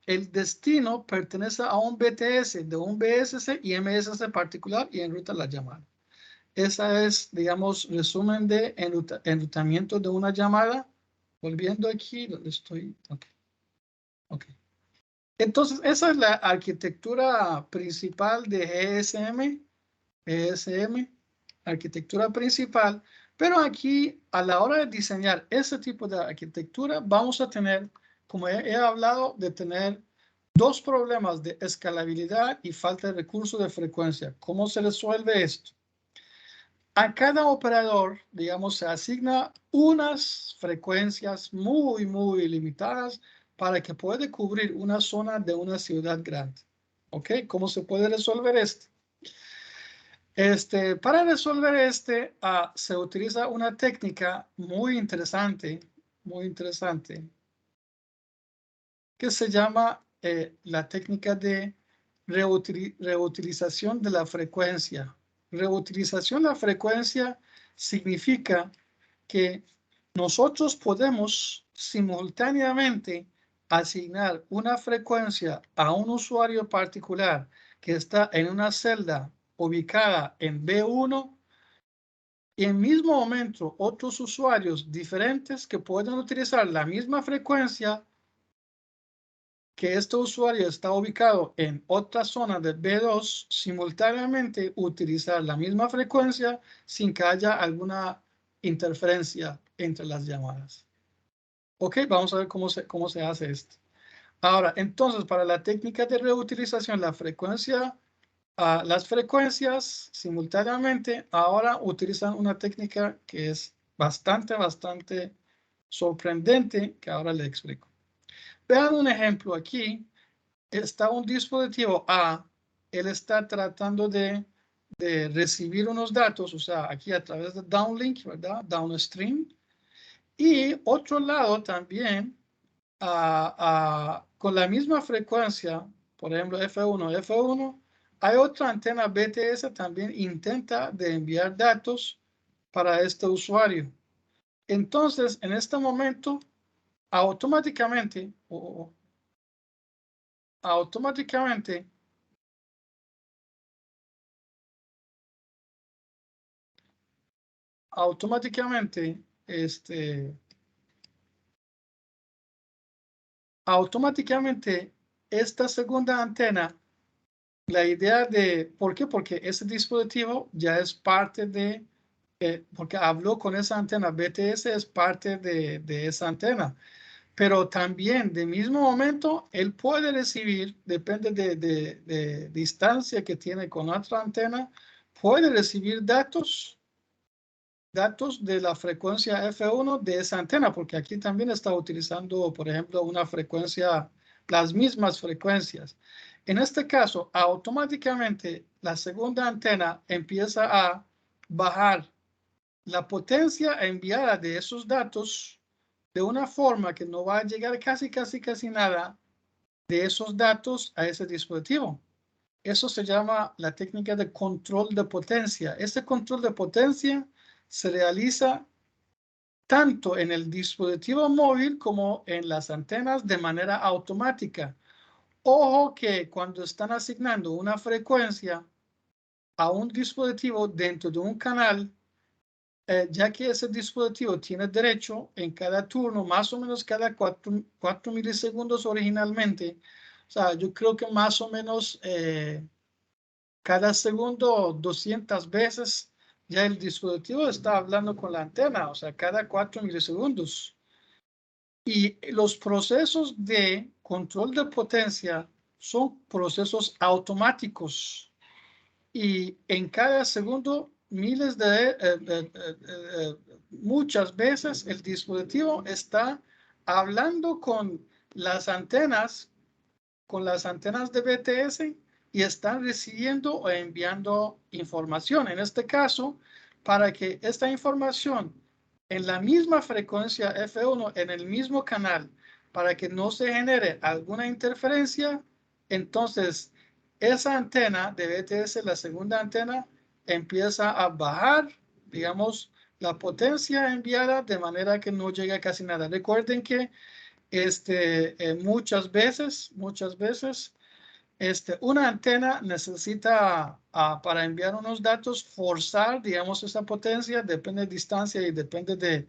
el destino pertenece a un BTS de un BSC y MSC particular y enruta la llamada. Esa es, digamos, resumen de enrutamiento de una llamada. Volviendo aquí, donde estoy. Ok. Entonces, esa es la arquitectura principal de GSM, arquitectura principal. Pero aquí, a la hora de diseñar ese tipo de arquitectura, vamos a tener, como he hablado, de tener dos problemas de escalabilidad y falta de recursos de frecuencia. ¿Cómo se resuelve esto? A cada operador, digamos, se asigna unas frecuencias muy, muy limitadas para que pueda cubrir una zona de una ciudad grande. ¿Ok? ¿Cómo se puede resolver esto? Para resolver se utiliza una técnica muy interesante, que se llama la técnica de reutilización de la frecuencia. Reutilización de la frecuencia significa que nosotros podemos simultáneamente asignar una frecuencia a un usuario particular que está en una celda ubicada en B1 y en mismo momento otros usuarios diferentes que pueden utilizar la misma frecuencia que este usuario está ubicado en otra zona de B2 simultáneamente utilizar la misma frecuencia sin que haya alguna interferencia entre las llamadas. Ok, vamos a ver cómo se hace esto. Ahora, entonces, para la técnica de reutilización, las frecuencias simultáneamente ahora utilizan una técnica que es bastante sorprendente, que ahora le explico. Vean un ejemplo aquí. Está un dispositivo A, él está tratando de recibir unos datos, o sea, aquí a través de downlink, ¿verdad? Downstream. Y otro lado también, con la misma frecuencia, por ejemplo, F1, hay otra antena BTS también intenta de enviar datos para este usuario. Entonces, en este momento, automáticamente, automáticamente automáticamente esta segunda antena, la idea de, ¿por qué? Porque ese dispositivo ya es parte de, porque habló con esa antena, BTS es parte de esa antena, pero también de mismo momento él puede recibir, depende de distancia que tiene con otra antena, puede recibir datos de la frecuencia F1 de esa antena, porque aquí también está utilizando, por ejemplo, una frecuencia, las mismas frecuencias. En este caso, automáticamente la segunda antena empieza a bajar la potencia enviada de esos datos de una forma que no va a llegar casi nada de esos datos a ese dispositivo. Eso se llama la técnica de control de potencia. Este control de potencia se realiza tanto en el dispositivo móvil como en las antenas de manera automática. Ojo que cuando están asignando una frecuencia a un dispositivo dentro de un canal, ya que ese dispositivo tiene derecho en cada turno, más o menos cada 4 milisegundos originalmente. O sea, yo creo que más o menos cada segundo 200 veces ya el dispositivo está hablando con la antena, o sea, cada 4 milisegundos. Y los procesos de control de potencia son procesos automáticos. Y en cada segundo, muchas veces el dispositivo está hablando con las antenas de BTS y están recibiendo o enviando información. En este caso, para que esta información en la misma frecuencia F1, en el mismo canal, para que no se genere alguna interferencia, entonces esa antena de BTS, la segunda antena, empieza a bajar, digamos, la potencia enviada de manera que no llegue a casi nada. Recuerden que muchas veces, una antena necesita, para enviar unos datos, forzar, digamos, esa potencia, depende de distancia y depende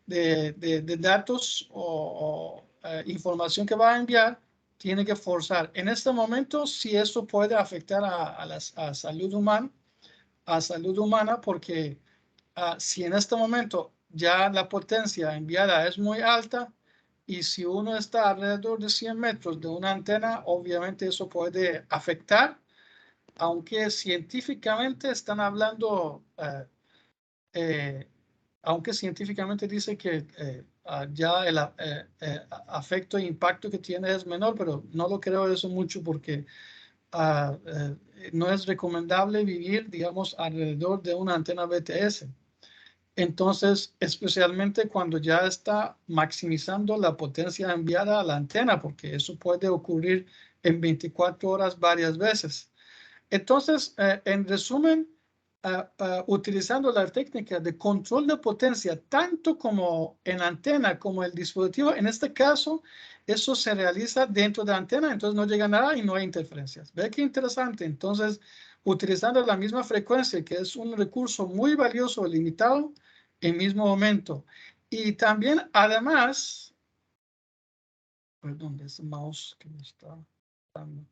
de datos o información que va a enviar, tiene que forzar. En este momento, si eso puede afectar a salud humana, porque si en este momento ya la potencia enviada es muy alta, y si uno está alrededor de 100 metros de una antena, obviamente eso puede afectar, aunque científicamente están hablando, aunque científicamente dice que ya el efecto e impacto que tiene es menor, pero no lo creo eso mucho porque no es recomendable vivir, digamos, alrededor de una antena BTS. Entonces, especialmente cuando ya está maximizando la potencia enviada a la antena, porque eso puede ocurrir en 24 horas varias veces. Entonces, en resumen, utilizando la técnica de control de potencia, tanto como en antena como el dispositivo, en este caso, eso se realiza dentro de la antena, entonces no llega nada y no hay interferencias. ¿Ve qué interesante? Entonces, utilizando la misma frecuencia, que es un recurso muy valioso, limitado, en mismo momento. Y también, además, perdón, ese mouse que me está dando.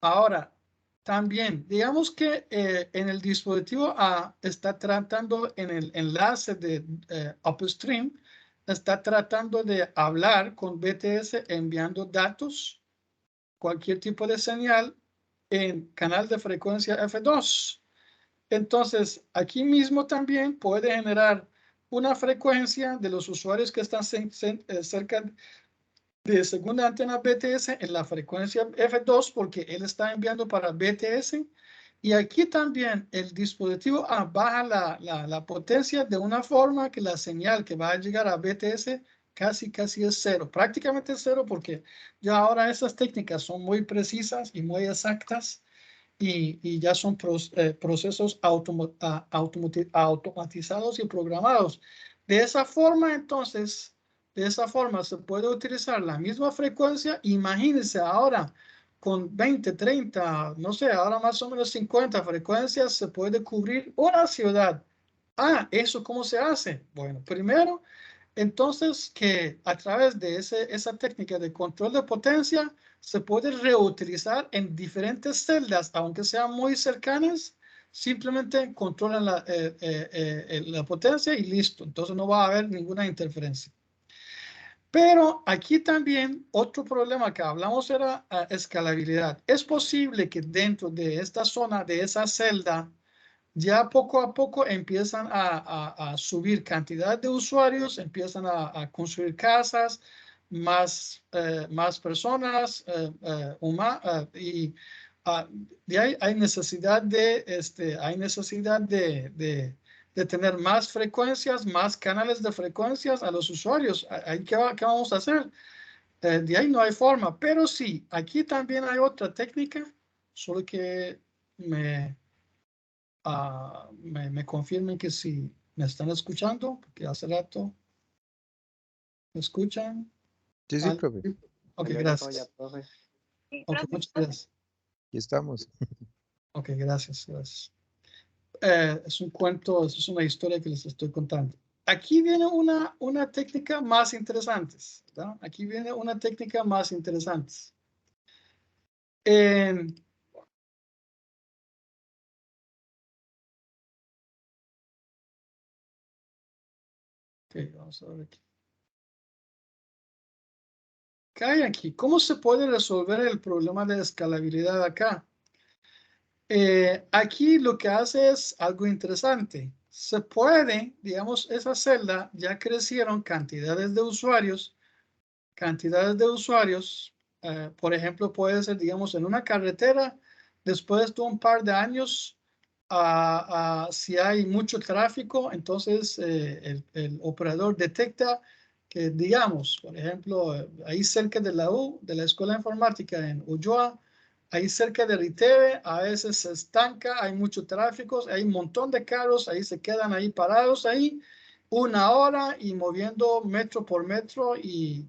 Ahora, también, digamos que en el dispositivo A está tratando en el enlace de upstream, está tratando de hablar con BTS enviando datos, cualquier tipo de señal en canal de frecuencia F2. Entonces, aquí mismo también puede generar una frecuencia de los usuarios que están cerca de segunda antena BTS en la frecuencia F2 porque él está enviando para BTS. Y aquí también el dispositivo baja la potencia de una forma que la señal que va a llegar a BTS casi es cero, prácticamente cero, porque ya ahora esas técnicas son muy precisas y muy exactas y ya son procesos automatizados y programados. De esa forma, entonces, de esa forma se puede utilizar la misma frecuencia. Imagínense ahora con 20, 30, no sé, ahora más o menos 50 frecuencias se puede cubrir una ciudad. ¿Eso cómo se hace? Bueno, primero, entonces que a través de esa técnica de control de potencia se puede reutilizar en diferentes celdas, aunque sean muy cercanas, simplemente controlan la potencia y listo. Entonces no va a haber ninguna interferencia. Pero aquí también otro problema que hablamos era escalabilidad. Es posible que dentro de esta zona, de esa celda, ya poco a poco empiezan a subir cantidad de usuarios, empiezan a construir casas, más personas, y de ahí hay necesidad de tener más frecuencias, más canales de frecuencias a los usuarios. ¿Qué vamos a hacer? De ahí no hay forma, pero sí, aquí también hay otra técnica, solo que me confirmen que si me están escuchando, porque hace rato me escuchan. Sí, sí, profe. Ok, Hola, gracias. profe. Ok, muchas gracias. Aquí estamos. Ok, gracias. Es un cuento, es una historia que les estoy contando. Aquí viene una técnica más interesante, ¿verdad? Aquí viene una técnica más interesante. Ok, vamos a ver aquí. ¿Qué hay aquí? ¿Cómo se puede resolver el problema de escalabilidad acá? Aquí lo que hace es algo interesante. Se puede, digamos, esa celda ya crecieron cantidades de usuarios. Por ejemplo, puede ser, digamos, en una carretera, después de un par de años, si hay mucho tráfico, entonces el operador detecta que, digamos, por ejemplo, ahí cerca de de la Escuela de Informática en Ulloa, ahí cerca de Riteve, a veces se estanca, hay mucho tráfico, hay un montón de carros, ahí se quedan ahí parados ahí una hora y moviendo metro por metro y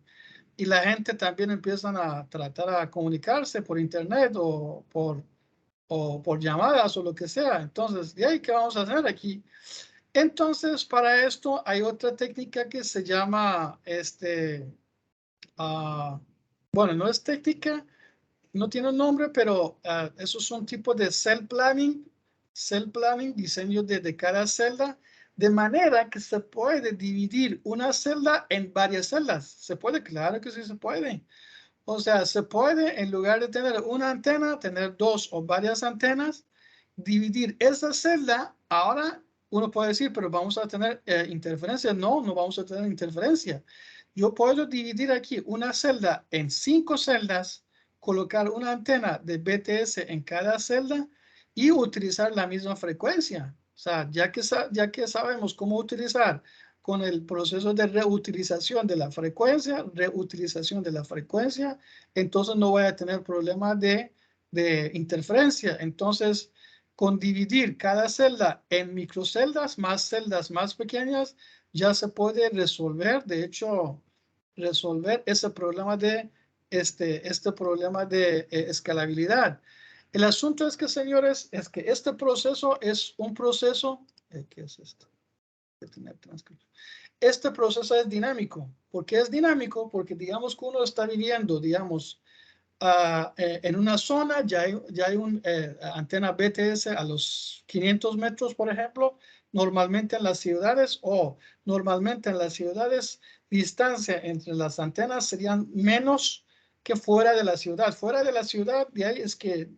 la gente también empiezan a tratar a comunicarse por internet o por llamadas o lo que sea. Entonces, ¿de ahí qué vamos a hacer aquí? Entonces, para esto hay otra técnica que se llama, bueno, no es técnica, no tiene un nombre, pero eso es un tipo de cell planning, diseño de cada celda, de manera que se puede dividir una celda en varias celdas. ¿Se puede? Claro que sí se puede. O sea, se puede, en lugar de tener una antena, tener dos o varias antenas, dividir esa celda. Ahora uno puede decir, pero vamos a tener interferencia. No, no vamos a tener interferencia. Yo puedo dividir aquí una celda en 5 celdas colocar una antena de BTS en cada celda y utilizar la misma frecuencia. O sea, ya que sabemos cómo utilizar con el proceso de reutilización de la frecuencia, entonces no voy a tener problema de interferencia. Entonces, con dividir cada celda en microceldas más pequeñas, ya se puede resolver, de hecho, resolver ese problema de este problema de escalabilidad. El asunto es que, señores, es que este proceso es un proceso, ¿qué es esto? Este proceso es dinámico. ¿Por qué es dinámico? Porque digamos que uno está viviendo, digamos, en una zona, ya hay una antena BTS a los 500 metros, por ejemplo, normalmente en las ciudades distancia entre las antenas serían menos que fuera de la ciudad. Fuera de la ciudad, de ahí es que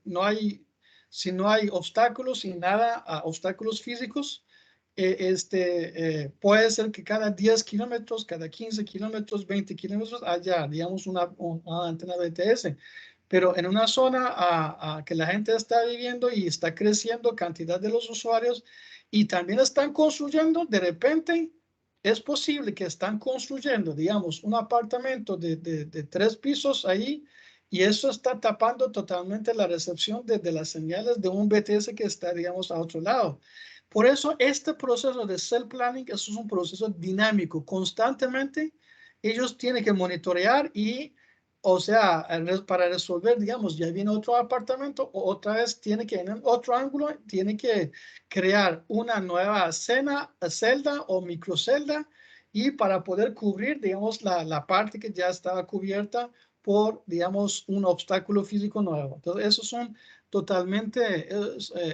si no hay obstáculos y nada, obstáculos físicos, puede ser que cada 10 kilómetros, cada 15 kilómetros, 20 kilómetros haya, digamos, una antena BTS. Pero en una zona que la gente está viviendo y está creciendo cantidad de los usuarios y también están construyendo, de repente es posible que están construyendo, digamos, un apartamento de 3 pisos ahí y eso está tapando totalmente la recepción de las señales de un BTS que está, digamos, a otro lado. Por eso este proceso de cell planning es un proceso dinámico. Constantemente ellos tienen que monitorear y, o sea, para resolver, digamos, ya viene otro apartamento, o otra vez tiene que, en otro ángulo, tiene que crear una nueva celda o microcelda y para poder cubrir, digamos, la parte que ya estaba cubierta por, digamos, un obstáculo físico nuevo. Entonces, esos son totalmente,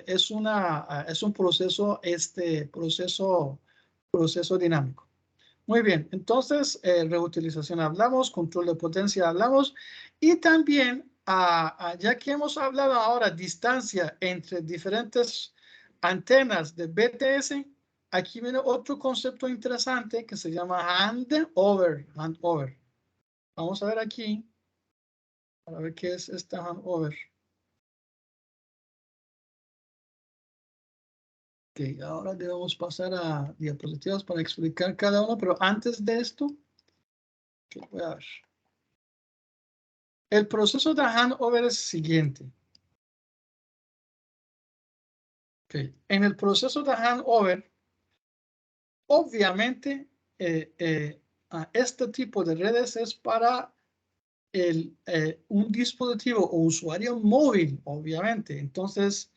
es un proceso, proceso dinámico. Muy bien, entonces reutilización hablamos, control de potencia hablamos y también, ya que hemos hablado ahora distancia entre diferentes antenas de BTS, aquí viene otro concepto interesante que se llama handover. Vamos a ver aquí, para ver qué es esta handover. Ok, ahora debemos pasar a diapositivas para explicar cada uno, pero antes de esto, voy a ver. El proceso de handover es el siguiente. Okay. En el proceso de handover, obviamente, este tipo de redes es para un dispositivo o usuario móvil, obviamente. Entonces,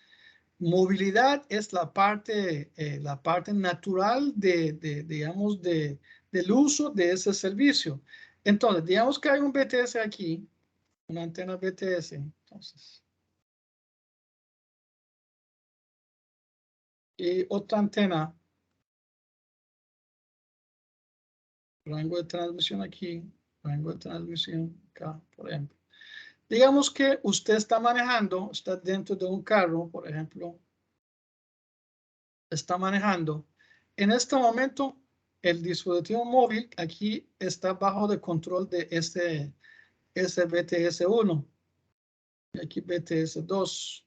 movilidad es la parte natural digamos, del uso de ese servicio. Entonces, digamos que hay un BTS aquí, una antena BTS. Entonces, y otra antena, rango de transmisión aquí, rango de transmisión acá, por ejemplo. Digamos que usted está manejando, está dentro de un carro, por ejemplo, está manejando. En este momento, el dispositivo móvil aquí está bajo de control de este BTS1 y aquí BTS2.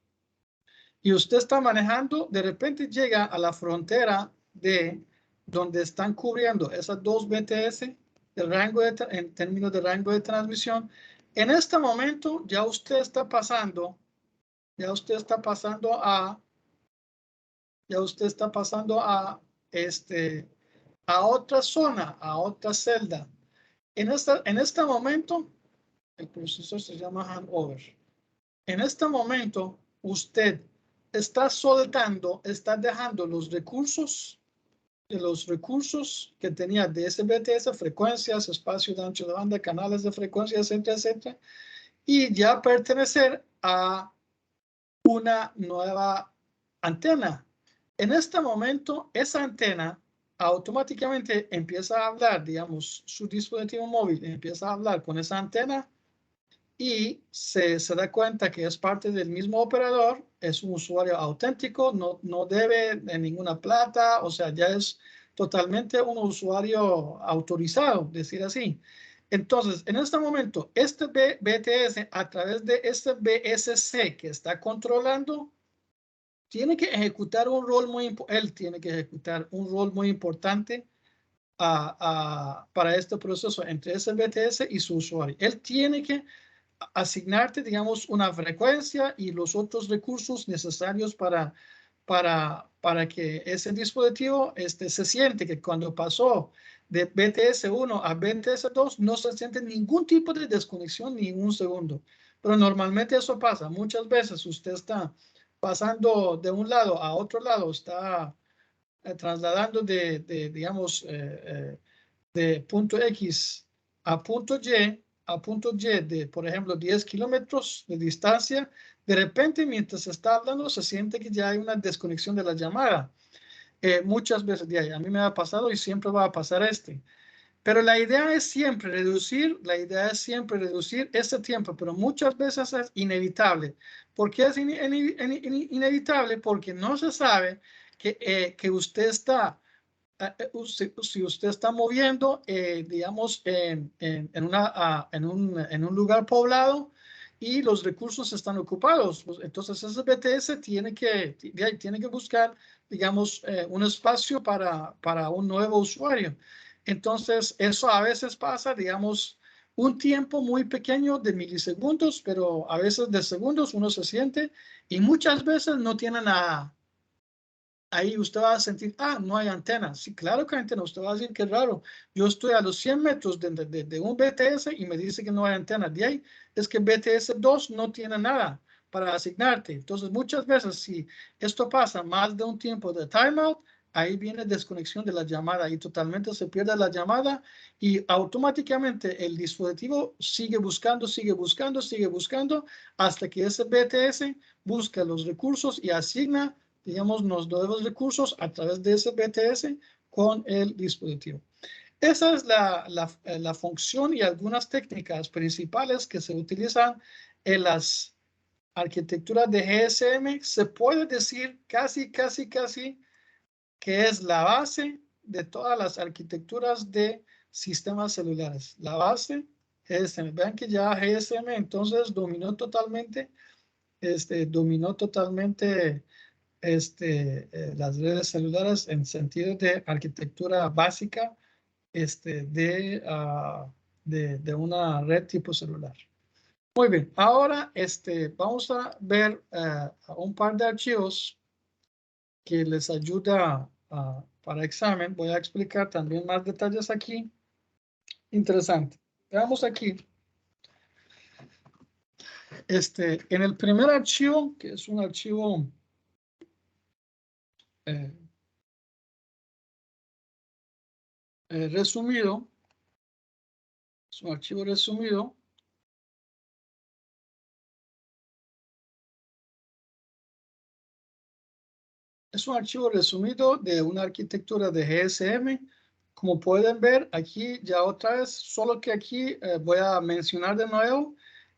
Y usted está manejando, de repente llega a la frontera de donde están cubriendo esas dos BTS en términos de rango de transmisión. En este momento ya usted está pasando a otra zona, a otra celda. En este momento, el proceso se llama handover. En este momento, usted está soltando, está dejando los recursos que tenía de SBTS, frecuencias, espacio de ancho de banda, canales de frecuencia, etcétera, etcétera, y ya pertenecer a una nueva antena. En este momento, esa antena automáticamente empieza a hablar, digamos, su dispositivo móvil empieza a hablar con esa antena y se da cuenta que es parte del mismo operador, es un usuario auténtico, no debe de ninguna plata, o sea, ya es totalmente un usuario autorizado, decir así. Entonces, en este momento, este BTS a través de este BSC que está controlando, tiene que ejecutar un rol él tiene que ejecutar un rol muy importante para este proceso entre ese BTS y su usuario. Él tiene que asignarte, digamos, una frecuencia y los otros recursos necesarios para que ese dispositivo se siente que cuando pasó de BTS 1 a BTS 2 no se siente ningún tipo de desconexión ni un segundo. Pero normalmente eso pasa. Muchas veces usted está pasando de un lado a otro lado, está trasladando digamos, de punto X a punto Y de, por ejemplo, 10 kilómetros de distancia, de repente mientras se está hablando se siente que ya hay una desconexión de la llamada. Muchas veces, a mí me ha pasado y siempre va a pasar Pero la idea es siempre reducir ese tiempo, pero muchas veces es inevitable. ¿Por qué es inevitable? Porque no se sabe que usted está si usted está moviendo, digamos, en un lugar poblado y los recursos están ocupados, pues, entonces ese BTS tiene que buscar, digamos, un espacio para un nuevo usuario. Entonces, eso a veces pasa, digamos, un tiempo muy pequeño de milisegundos, pero a veces de segundos uno se siente y muchas veces no tiene nada. Ahí usted va a sentir, no hay antena. Sí, claro que hay antena. Usted va a decir, qué raro. Yo estoy a los 100 metros de un BTS y me dice que no hay antena. De ahí es que BTS 2 no tiene nada para asignarte. Entonces, muchas veces, si esto pasa más de un tiempo de timeout, ahí viene desconexión de la llamada y totalmente se pierde la llamada y automáticamente el dispositivo sigue buscando hasta que ese BTS busca los recursos y asigna, digamos, los nuevos recursos a través de ese BTS con el dispositivo. Esa es la función y algunas técnicas principales que se utilizan en las arquitecturas de GSM. Se puede decir casi que es la base de todas las arquitecturas de sistemas celulares. La base GSM. Vean que ya GSM entonces dominó totalmente las redes celulares en sentido de arquitectura básica de una red tipo celular. Muy bien, ahora vamos a ver un par de archivos que les ayuda para examen. Voy a explicar también más detalles aquí. Interesante. Veamos aquí. En el primer archivo, que es un archivo resumido, es un archivo resumido. Es un archivo resumido de una arquitectura de GSM. Como pueden ver aquí ya otra vez, solo que aquí voy a mencionar de nuevo,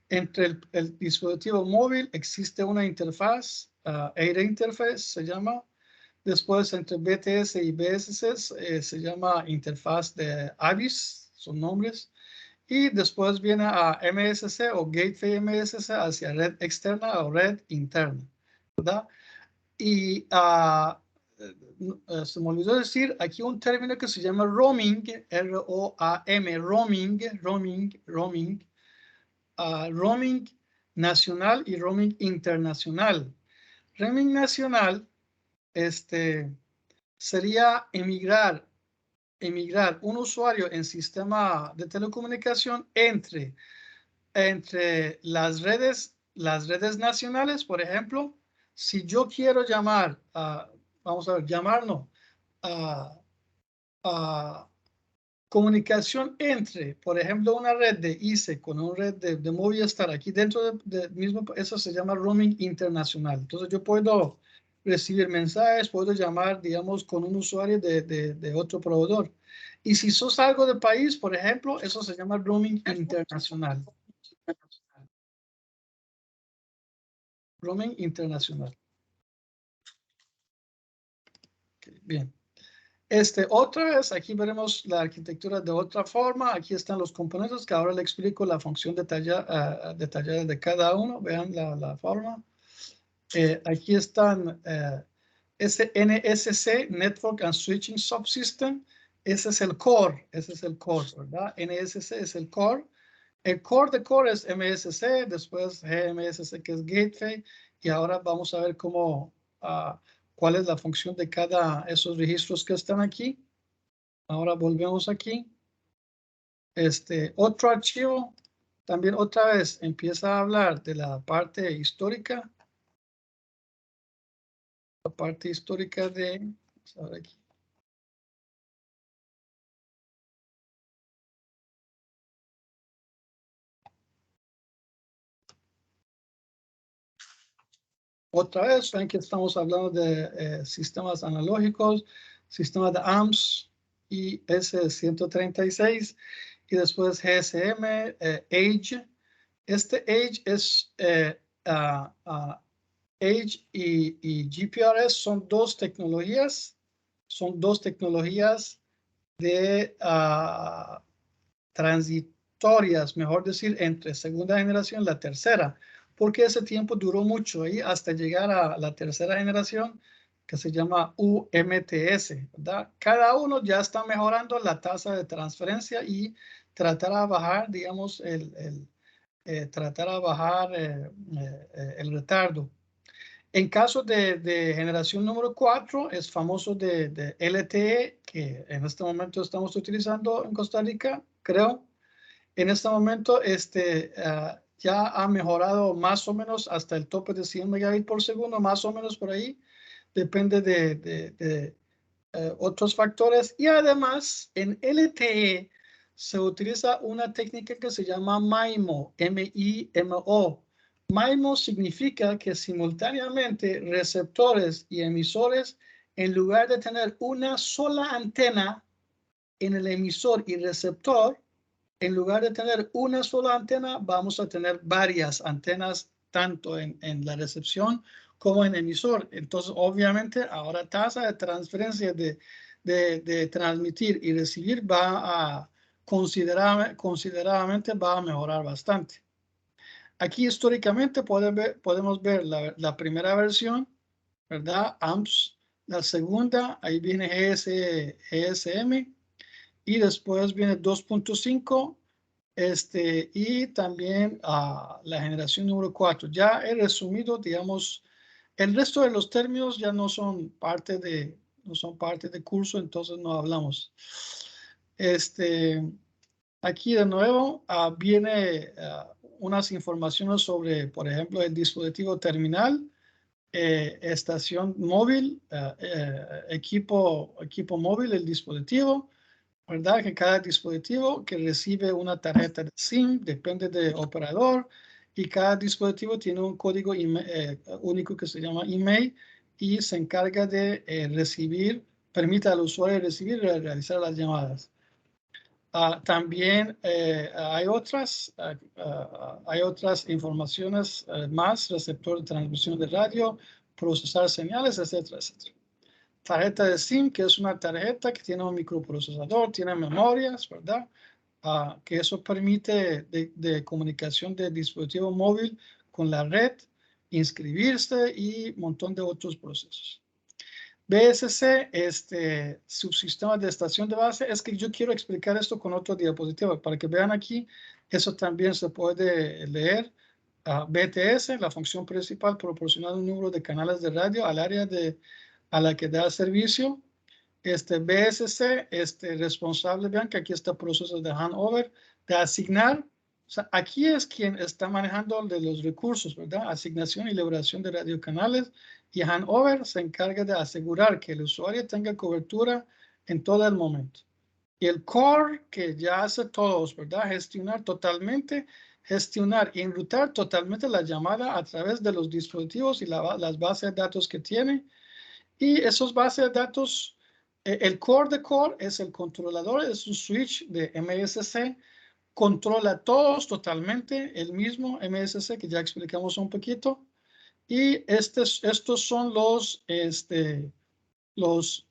entre el dispositivo móvil existe una interfaz, AIRE Interface se llama. Después entre BTS y BSC se llama interfaz de ABIS, son nombres. Y después viene a MSC o Gateway MSC hacia red externa o red interna, ¿verdad? Y se me olvidó decir aquí un término que se llama roaming, R-O-A-M, roaming nacional y roaming internacional. Roaming nacional sería emigrar un usuario en sistema de telecomunicación entre las redes nacionales. Por ejemplo, si yo quiero llamar vamos a ver, llamarnos a comunicación entre, por ejemplo, una red de ICE con una red de Movistar aquí dentro del mismo, eso se llama roaming internacional. Entonces yo puedo recibir mensajes, puedo llamar, digamos, con un usuario de otro proveedor. Y si sos algo de país, por ejemplo, eso se llama roaming internacional. Roaming internacional. Okay, bien. Otra vez, aquí veremos la arquitectura de otra forma. Aquí están los componentes que ahora le explico la función detallada de cada uno. Vean la forma. Aquí están ese NSC, Network and Switching Subsystem. Ese es el core, ¿verdad? NSC es el core. El core de core es MSC, después GMSC, que es Gateway, y ahora vamos a ver cuál es la función de cada esos registros que están aquí. Ahora volvemos aquí. Otro archivo, también otra vez empieza a hablar de la parte histórica. La parte histórica de, vamos a ver aquí. Otra vez, ven que estamos hablando de sistemas analógicos, sistemas de AMS y S136 y después GSM, Age. Age es Age y GPRS son dos tecnologías de transitorias, mejor decir, entre segunda generación y la tercera, porque ese tiempo duró mucho ahí hasta llegar a la tercera generación, que se llama UMTS, ¿verdad? Cada uno ya está mejorando la tasa de transferencia y tratará de bajar, digamos, el retardo. En caso de generación número 4, es famoso de LTE, que en este momento estamos utilizando en Costa Rica, creo. En este momento ya ha mejorado más o menos hasta el tope de 100 megabits por segundo, más o menos por ahí. Depende de otros factores. Y además, en LTE se utiliza una técnica que se llama MIMO, M-I-M-O. MIMO significa que simultáneamente receptores y emisores, en lugar de tener una sola antena en el emisor y receptor, en lugar de tener una sola antena, vamos a tener varias antenas, tanto en la recepción como en emisor. Entonces, obviamente, ahora tasa de transferencia de transmitir y recibir va a considerablemente va a mejorar bastante. Aquí históricamente podemos ver la primera versión, ¿verdad? AMPS. La segunda, ahí viene GSM. Y después viene 2.5 y también la generación número 4. Ya he resumido, digamos, el resto de los términos ya no son parte de curso, entonces no hablamos. Aquí de nuevo viene unas informaciones sobre, por ejemplo, el dispositivo terminal, estación móvil, equipo móvil, el dispositivo, ¿verdad? Que cada dispositivo que recibe una tarjeta de SIM depende del operador y cada dispositivo tiene un código único que se llama email y se encarga de permite al usuario recibir y realizar las llamadas. También hay otras informaciones más, receptor de transmisión de radio, procesar señales, etcétera, etcétera. Tarjeta de SIM, que es una tarjeta que tiene un microprocesador, tiene memorias, ¿verdad? Que eso permite de comunicación del dispositivo móvil con la red, inscribirse y un montón de otros procesos. BSC, subsistema de estación de base, es que yo quiero explicar esto con otro diapositiva para que vean aquí, eso también se puede leer. BTS, la función principal, proporcionar un número de canales de radio al área a la que da servicio. BSC, responsable, vean que aquí está el proceso de handover, de asignar. O sea, aquí es quien está manejando de los recursos, ¿verdad? Asignación y liberación de radiocanales. Y handover se encarga de asegurar que el usuario tenga cobertura en todo el momento. Y el core, que ya hace todos, ¿verdad? Gestionar y enrutar totalmente la llamada a través de los dispositivos y las bases de datos que tiene. Y esos bases de datos, el core de core es el controlador, es un switch de MSC, controla todos totalmente, el mismo MSC que ya explicamos un poquito. Y estos son los los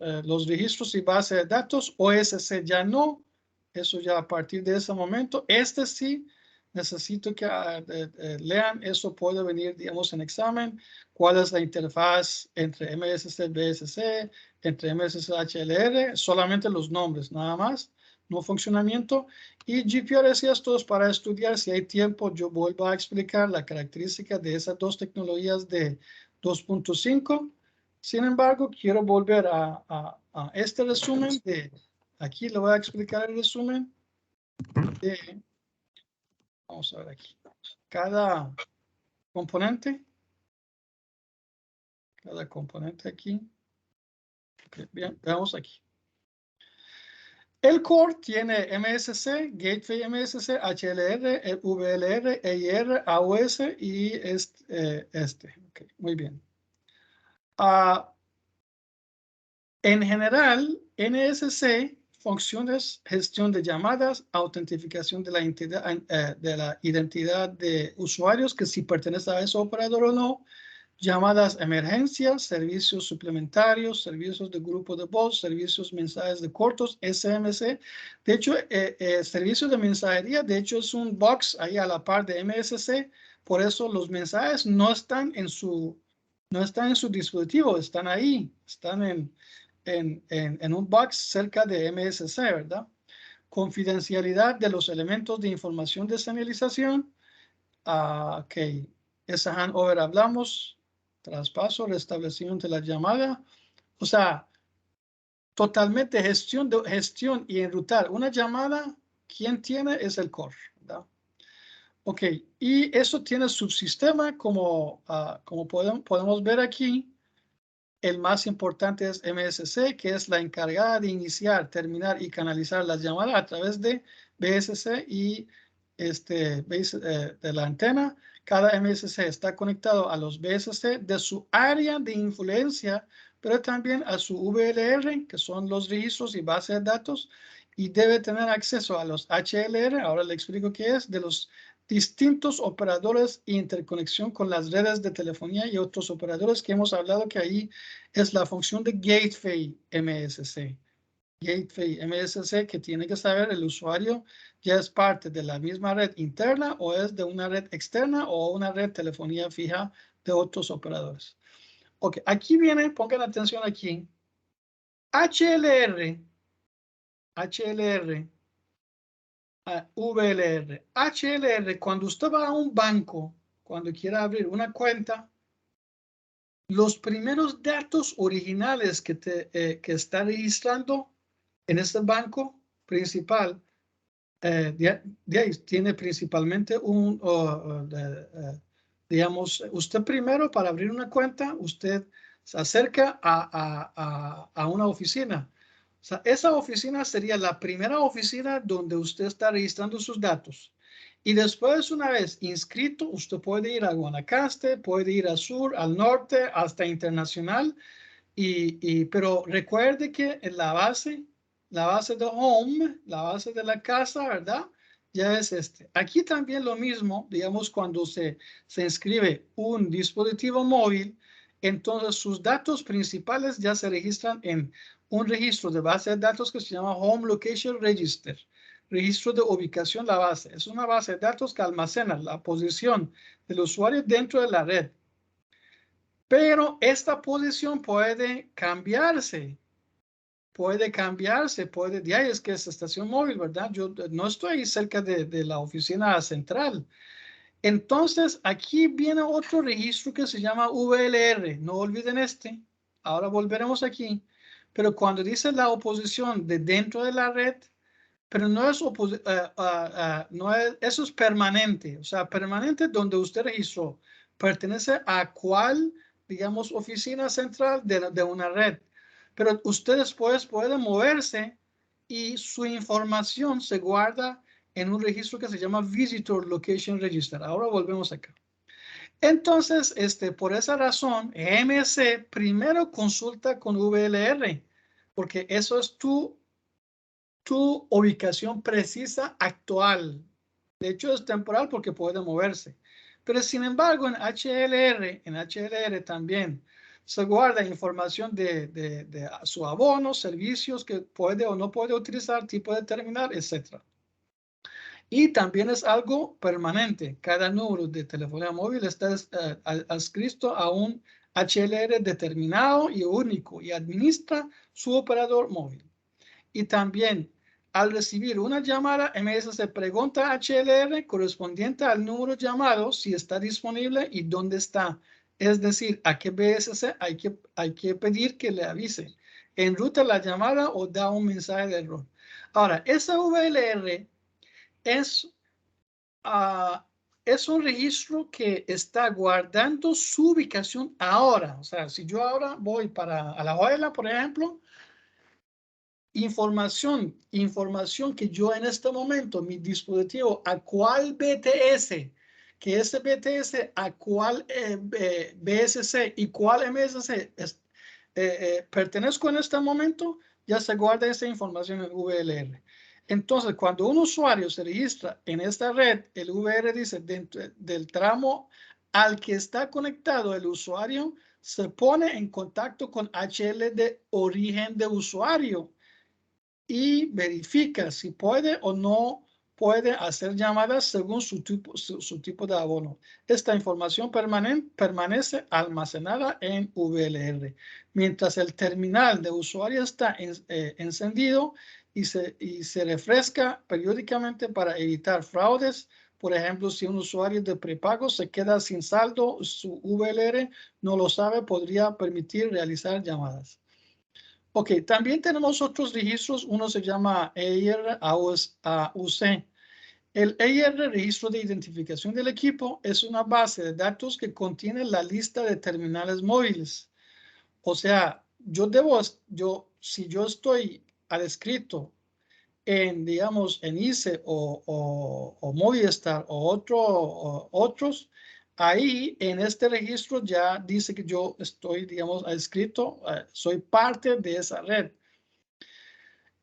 registros y bases de datos. OSC ya no. Eso ya a partir de ese momento. Este sí, necesito que lean. Eso puede venir, digamos, en examen. ¿Cuál es la interfaz entre MSC, BSC, entre MSC, HLR? Solamente los nombres, nada más. No funcionamiento. Y GPRS y estos para estudiar. Si hay tiempo, yo vuelvo a explicar la característica de esas dos tecnologías de 2.5. Sin embargo, quiero volver a este resumen de, aquí le voy a explicar el resumen de, vamos a ver aquí, cada componente aquí. Okay, bien, veamos aquí. El core tiene MSC, Gateway MSC, HLR, VLR, EIR, AOS y este. Okay, muy bien. En general, NSC, funciones, gestión de llamadas, autentificación de la identidad de usuarios, que si pertenece a ese operador o no, llamadas emergencias, servicios suplementarios, servicios de grupo de voz, servicios mensajes de cortos, SMC. De hecho, servicio de mensajería, de hecho, es un box ahí a la par de MSC. Por eso los mensajes no están en su dispositivo, están ahí, están en un box cerca de MSC, ¿verdad? Confidencialidad de los elementos de información de señalización. Ok, esa handover hablamos. Traspaso, restablecimiento de la llamada. O sea, totalmente gestión y enrutar una llamada, quien tiene es el core, ¿verdad? Ok, y eso tiene subsistema como podemos ver aquí. El más importante es MSC, que es la encargada de iniciar, terminar y canalizar las llamadas a través de BSC y de la antena. Cada MSC está conectado a los BSC de su área de influencia, pero también a su VLR, que son los registros y bases de datos, y debe tener acceso a los HLR, ahora le explico qué es, de los distintos operadores e interconexión con las redes de telefonía y otros operadores que hemos hablado, que ahí es la función de Gateway MSC. Gateway MSC, que tiene que saber el usuario ya es parte de la misma red interna o es de una red externa o una red telefonía fija de otros operadores. Ok, aquí viene, pongan atención aquí. HLR, VLR. HLR, cuando usted va a un banco, cuando quiera abrir una cuenta, los primeros datos originales que está registrando en este banco principal, de ahí tiene principalmente digamos, usted primero para abrir una cuenta, usted se acerca a una oficina. O sea, esa oficina sería la primera oficina donde usted está registrando sus datos. Y después, una vez inscrito, usted puede ir a Guanacaste, puede ir al sur, al norte, hasta internacional. Pero recuerde que en la base de home, la base de la casa, ¿verdad? Ya es este. Aquí también lo mismo, digamos, cuando se inscribe un dispositivo móvil, entonces sus datos principales ya se registran en un registro de base de datos que se llama Home Location Register, registro de ubicación, la base. Es una base de datos que almacena la posición del usuario dentro de la red. Pero esta posición puede cambiarse, de ahí es que es estación móvil, ¿verdad? Yo no estoy cerca de la oficina central. Entonces, aquí viene otro registro que se llama VLR. No olviden este. Ahora volveremos aquí. Pero cuando dice la oposición de dentro de la red, pero no es, eso es permanente. O sea, permanente donde usted registró. Pertenece a cuál, digamos, oficina central de una red. Pero usted después puede moverse y su información se guarda en un registro que se llama Visitor Location Register. Ahora volvemos acá. Entonces, por esa razón, MC primero consulta con VLR, porque eso es tu ubicación precisa actual. De hecho, es temporal porque puede moverse. Pero sin embargo, en HLR también, se guarda información de su abono, servicios que puede o no puede utilizar, tipo de terminal, etc. Y también es algo permanente. Cada número de telefonía móvil está adscrito a un HLR determinado y único y administra su operador móvil. Y también al recibir una llamada, MS se pregunta a HLR correspondiente al número llamado si está disponible y dónde está. Es decir, a qué BSC hay que pedir que le avise. Enruta la llamada o da un mensaje de error. Ahora, esa VLR es un registro que está guardando su ubicación ahora. O sea, si yo ahora voy para Alajuela, por ejemplo, información que yo en este momento, mi dispositivo, a cuál BTS, que ese BTS, a cuál BSC y cuál MSC pertenezco en este momento, ya se guarda esa información en VLR. Entonces, cuando un usuario se registra en esta red, el VLR dice dentro del tramo al que está conectado el usuario, se pone en contacto con HL de origen de usuario y verifica si puede o no puede hacer llamadas según su tipo de abono. Esta información permanece almacenada en VLR. Mientras el terminal de usuario está encendido y se refresca periódicamente para evitar fraudes. Por ejemplo, si un usuario de prepago se queda sin saldo, su VLR no lo sabe, podría permitir realizar llamadas. Ok, también tenemos otros registros. Uno se llama EIR AUC. El EIR, Registro de Identificación del Equipo, es una base de datos que contiene la lista de terminales móviles. O sea, si yo estoy adscrito en, digamos, en ICE o Movistar o otros, ahí en este registro ya dice que yo estoy, digamos, adscrito, soy parte de esa red.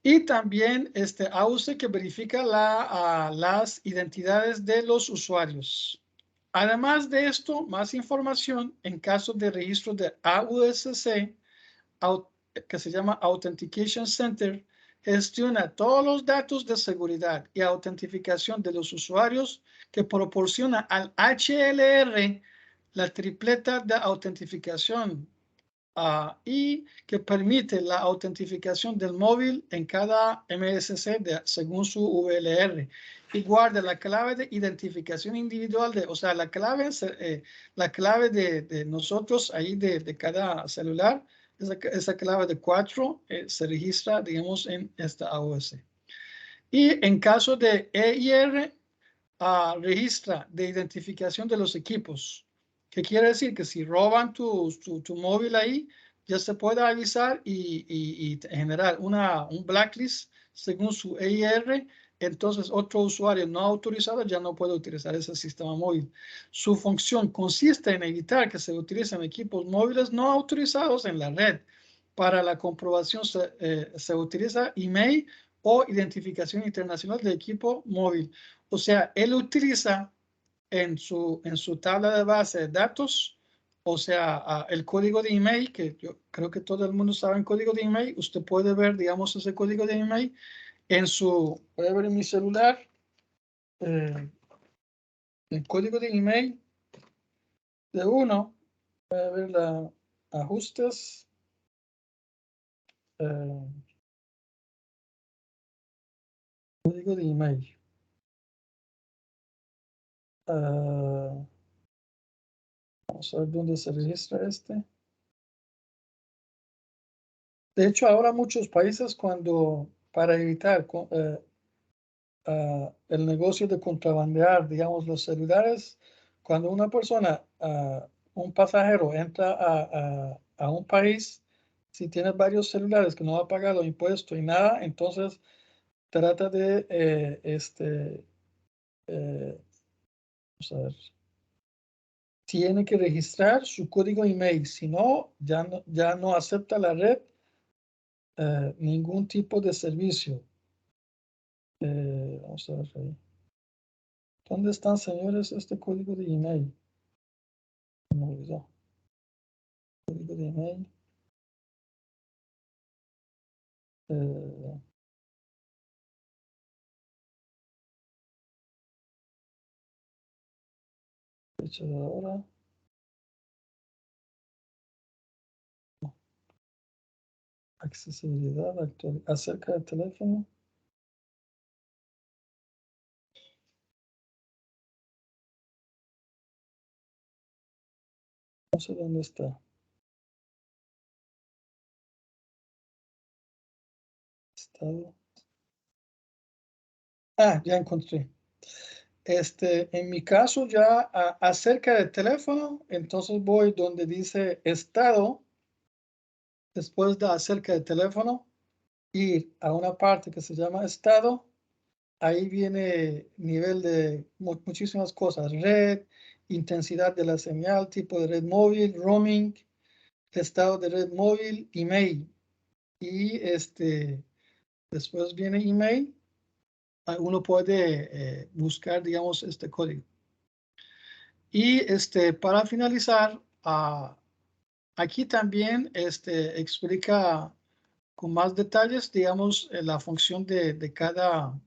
Y también AUCE que verifica las identidades de los usuarios. Además de esto, más información en caso de registro de AUSC, que se llama Authentication Center, gestiona todos los datos de seguridad y autentificación de los usuarios que proporciona al HLR la tripleta de autentificación y que permite la autentificación del móvil en cada MSC según su VLR y guarda la clave de identificación individual, o sea, la clave de nosotros ahí de cada celular, esa clave de 4 se registra, digamos, en esta AOS. Y en caso de EIR, registra de identificación de los equipos. ¿Qué quiere decir? Que si roban tu móvil ahí, ya se puede avisar y generar un blacklist según su EIR. Entonces, otro usuario no autorizado ya no puede utilizar ese sistema móvil. Su función consiste en evitar que se utilicen equipos móviles no autorizados en la red. Para la comprobación se utiliza email o identificación internacional de equipo móvil. O sea, él utiliza en su tabla de base de datos, o sea, el código de email, que yo creo que todo el mundo sabe el código de email. Usted puede ver, digamos, ese código de email puede ver en mi celular, el código de email de uno, puede ver los ajustes, código de email. Vamos a ver dónde se registra este. De hecho, ahora muchos países para evitar el negocio de contrabandear, digamos, los celulares, cuando una persona, un pasajero entra a un país, si tiene varios celulares que no ha pagado impuesto y nada, entonces trata de, vamos a ver, tiene que registrar su código email, si no, ya no acepta la red ningún tipo de servicio. Vamos a ver ahí. ¿Dónde están, señores, este código de email? Me olvidó. código de email. Fecha de ahora. Accesibilidad actual. Acerca del teléfono. No sé dónde está. Estado. Ah, ya encontré. En mi caso ya acerca del teléfono, entonces voy donde dice estado, después de acerca del teléfono, ir a una parte que se llama estado. Ahí viene nivel de muchísimas cosas, red, intensidad de la señal, tipo de red móvil, roaming, estado de red móvil, email. Y después viene email. Uno puede buscar, digamos, este código. Y para finalizar, aquí también explica con más detalles, digamos, la función de cada,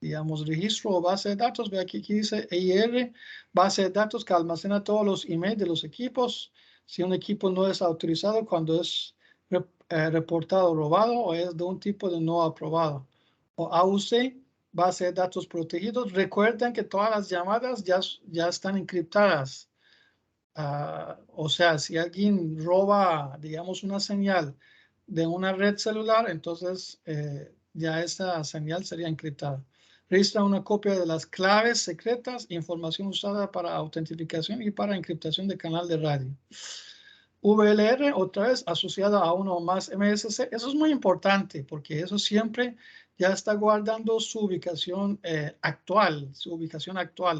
digamos, registro o base de datos. Ve aquí dice EIR, base de datos que almacena todos los emails de los equipos. Si un equipo no es autorizado cuando es reportado robado o es de un tipo de no aprobado. O AUC, base de datos protegidos. Recuerden que todas las llamadas ya están encriptadas. O sea, si alguien roba, digamos, una señal de una red celular, entonces ya esa señal sería encriptada. Registra una copia de las claves secretas, información usada para autentificación y para encriptación de canal de radio. VLR, otra vez asociada a uno o más MSC. Eso es muy importante porque eso siempre ya está guardando su ubicación actual,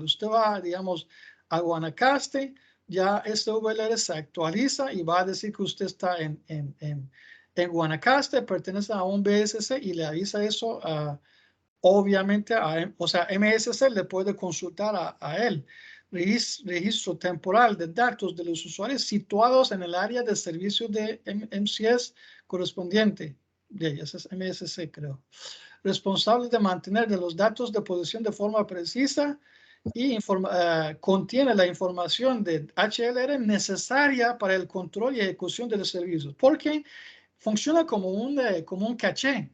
Usted va, digamos, a Guanacaste, ya este VLR se actualiza y va a decir que usted está en Guanacaste, pertenece a un BSC y le avisa eso obviamente, o sea, MSC le puede consultar a él. Registro temporal de datos de los usuarios situados en el área de servicio de MCS correspondiente. Ese es MSC, creo. Responsable de mantener de los datos de posición de forma precisa y contiene la información de HLR necesaria para el control y ejecución de los servicios, porque funciona como un caché.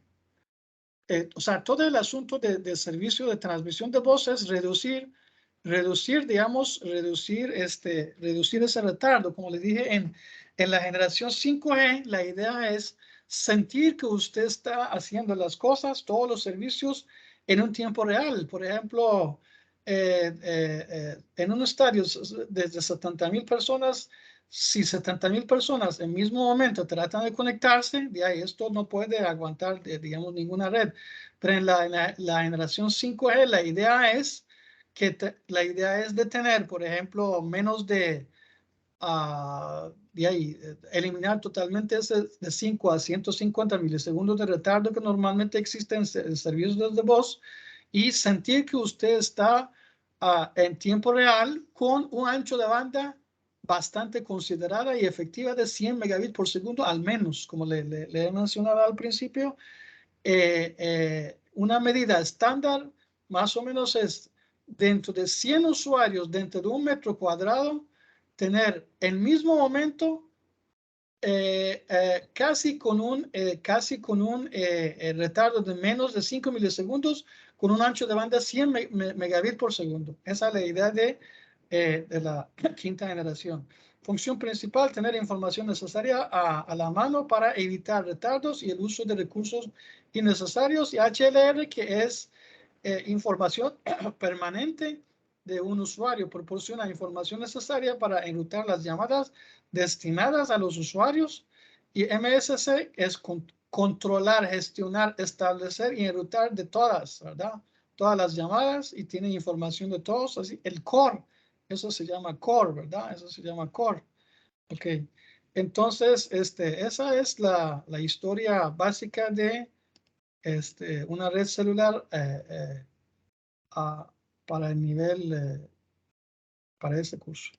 O sea, todo el asunto de servicio de transmisión de voz es reducir ese retardo. Como le dije, en la generación 5G, la idea es sentir que usted está haciendo las cosas, todos los servicios en un tiempo real. Por ejemplo, en un estadio desde 70,000 personas, si 70,000 personas en el mismo momento tratan de conectarse, de ahí esto no puede aguantar, digamos, ninguna red. Pero en la generación 5G, la idea es de tener, por ejemplo, menos de ahí, eliminar totalmente ese de 5 a 150 milisegundos de retardo que normalmente existe en servicios de voz y sentir que usted está en tiempo real con un ancho de banda bastante considerada y efectiva de 100 megabits por segundo al menos, como le he mencionado al principio. Una medida estándar más o menos es dentro de 100 usuarios dentro de un metro cuadrado tener el mismo momento casi con un retardo de menos de 5 milisegundos con un ancho de banda 100 megabits por segundo. Esa es la idea de la quinta generación. Función principal, tener información necesaria a la mano para evitar retardos y el uso de recursos innecesarios. Y HLR, que es información permanente de un usuario, proporciona información necesaria para enrutar las llamadas destinadas a los usuarios. Y MSC es controlar, gestionar, establecer y enrutar de todas, ¿verdad? Todas las llamadas y tiene información de todos. Así, el core, eso se llama core, ¿verdad? Eso se llama core. Ok. Entonces, esa es la historia básica de una red celular para el nivel, para este curso.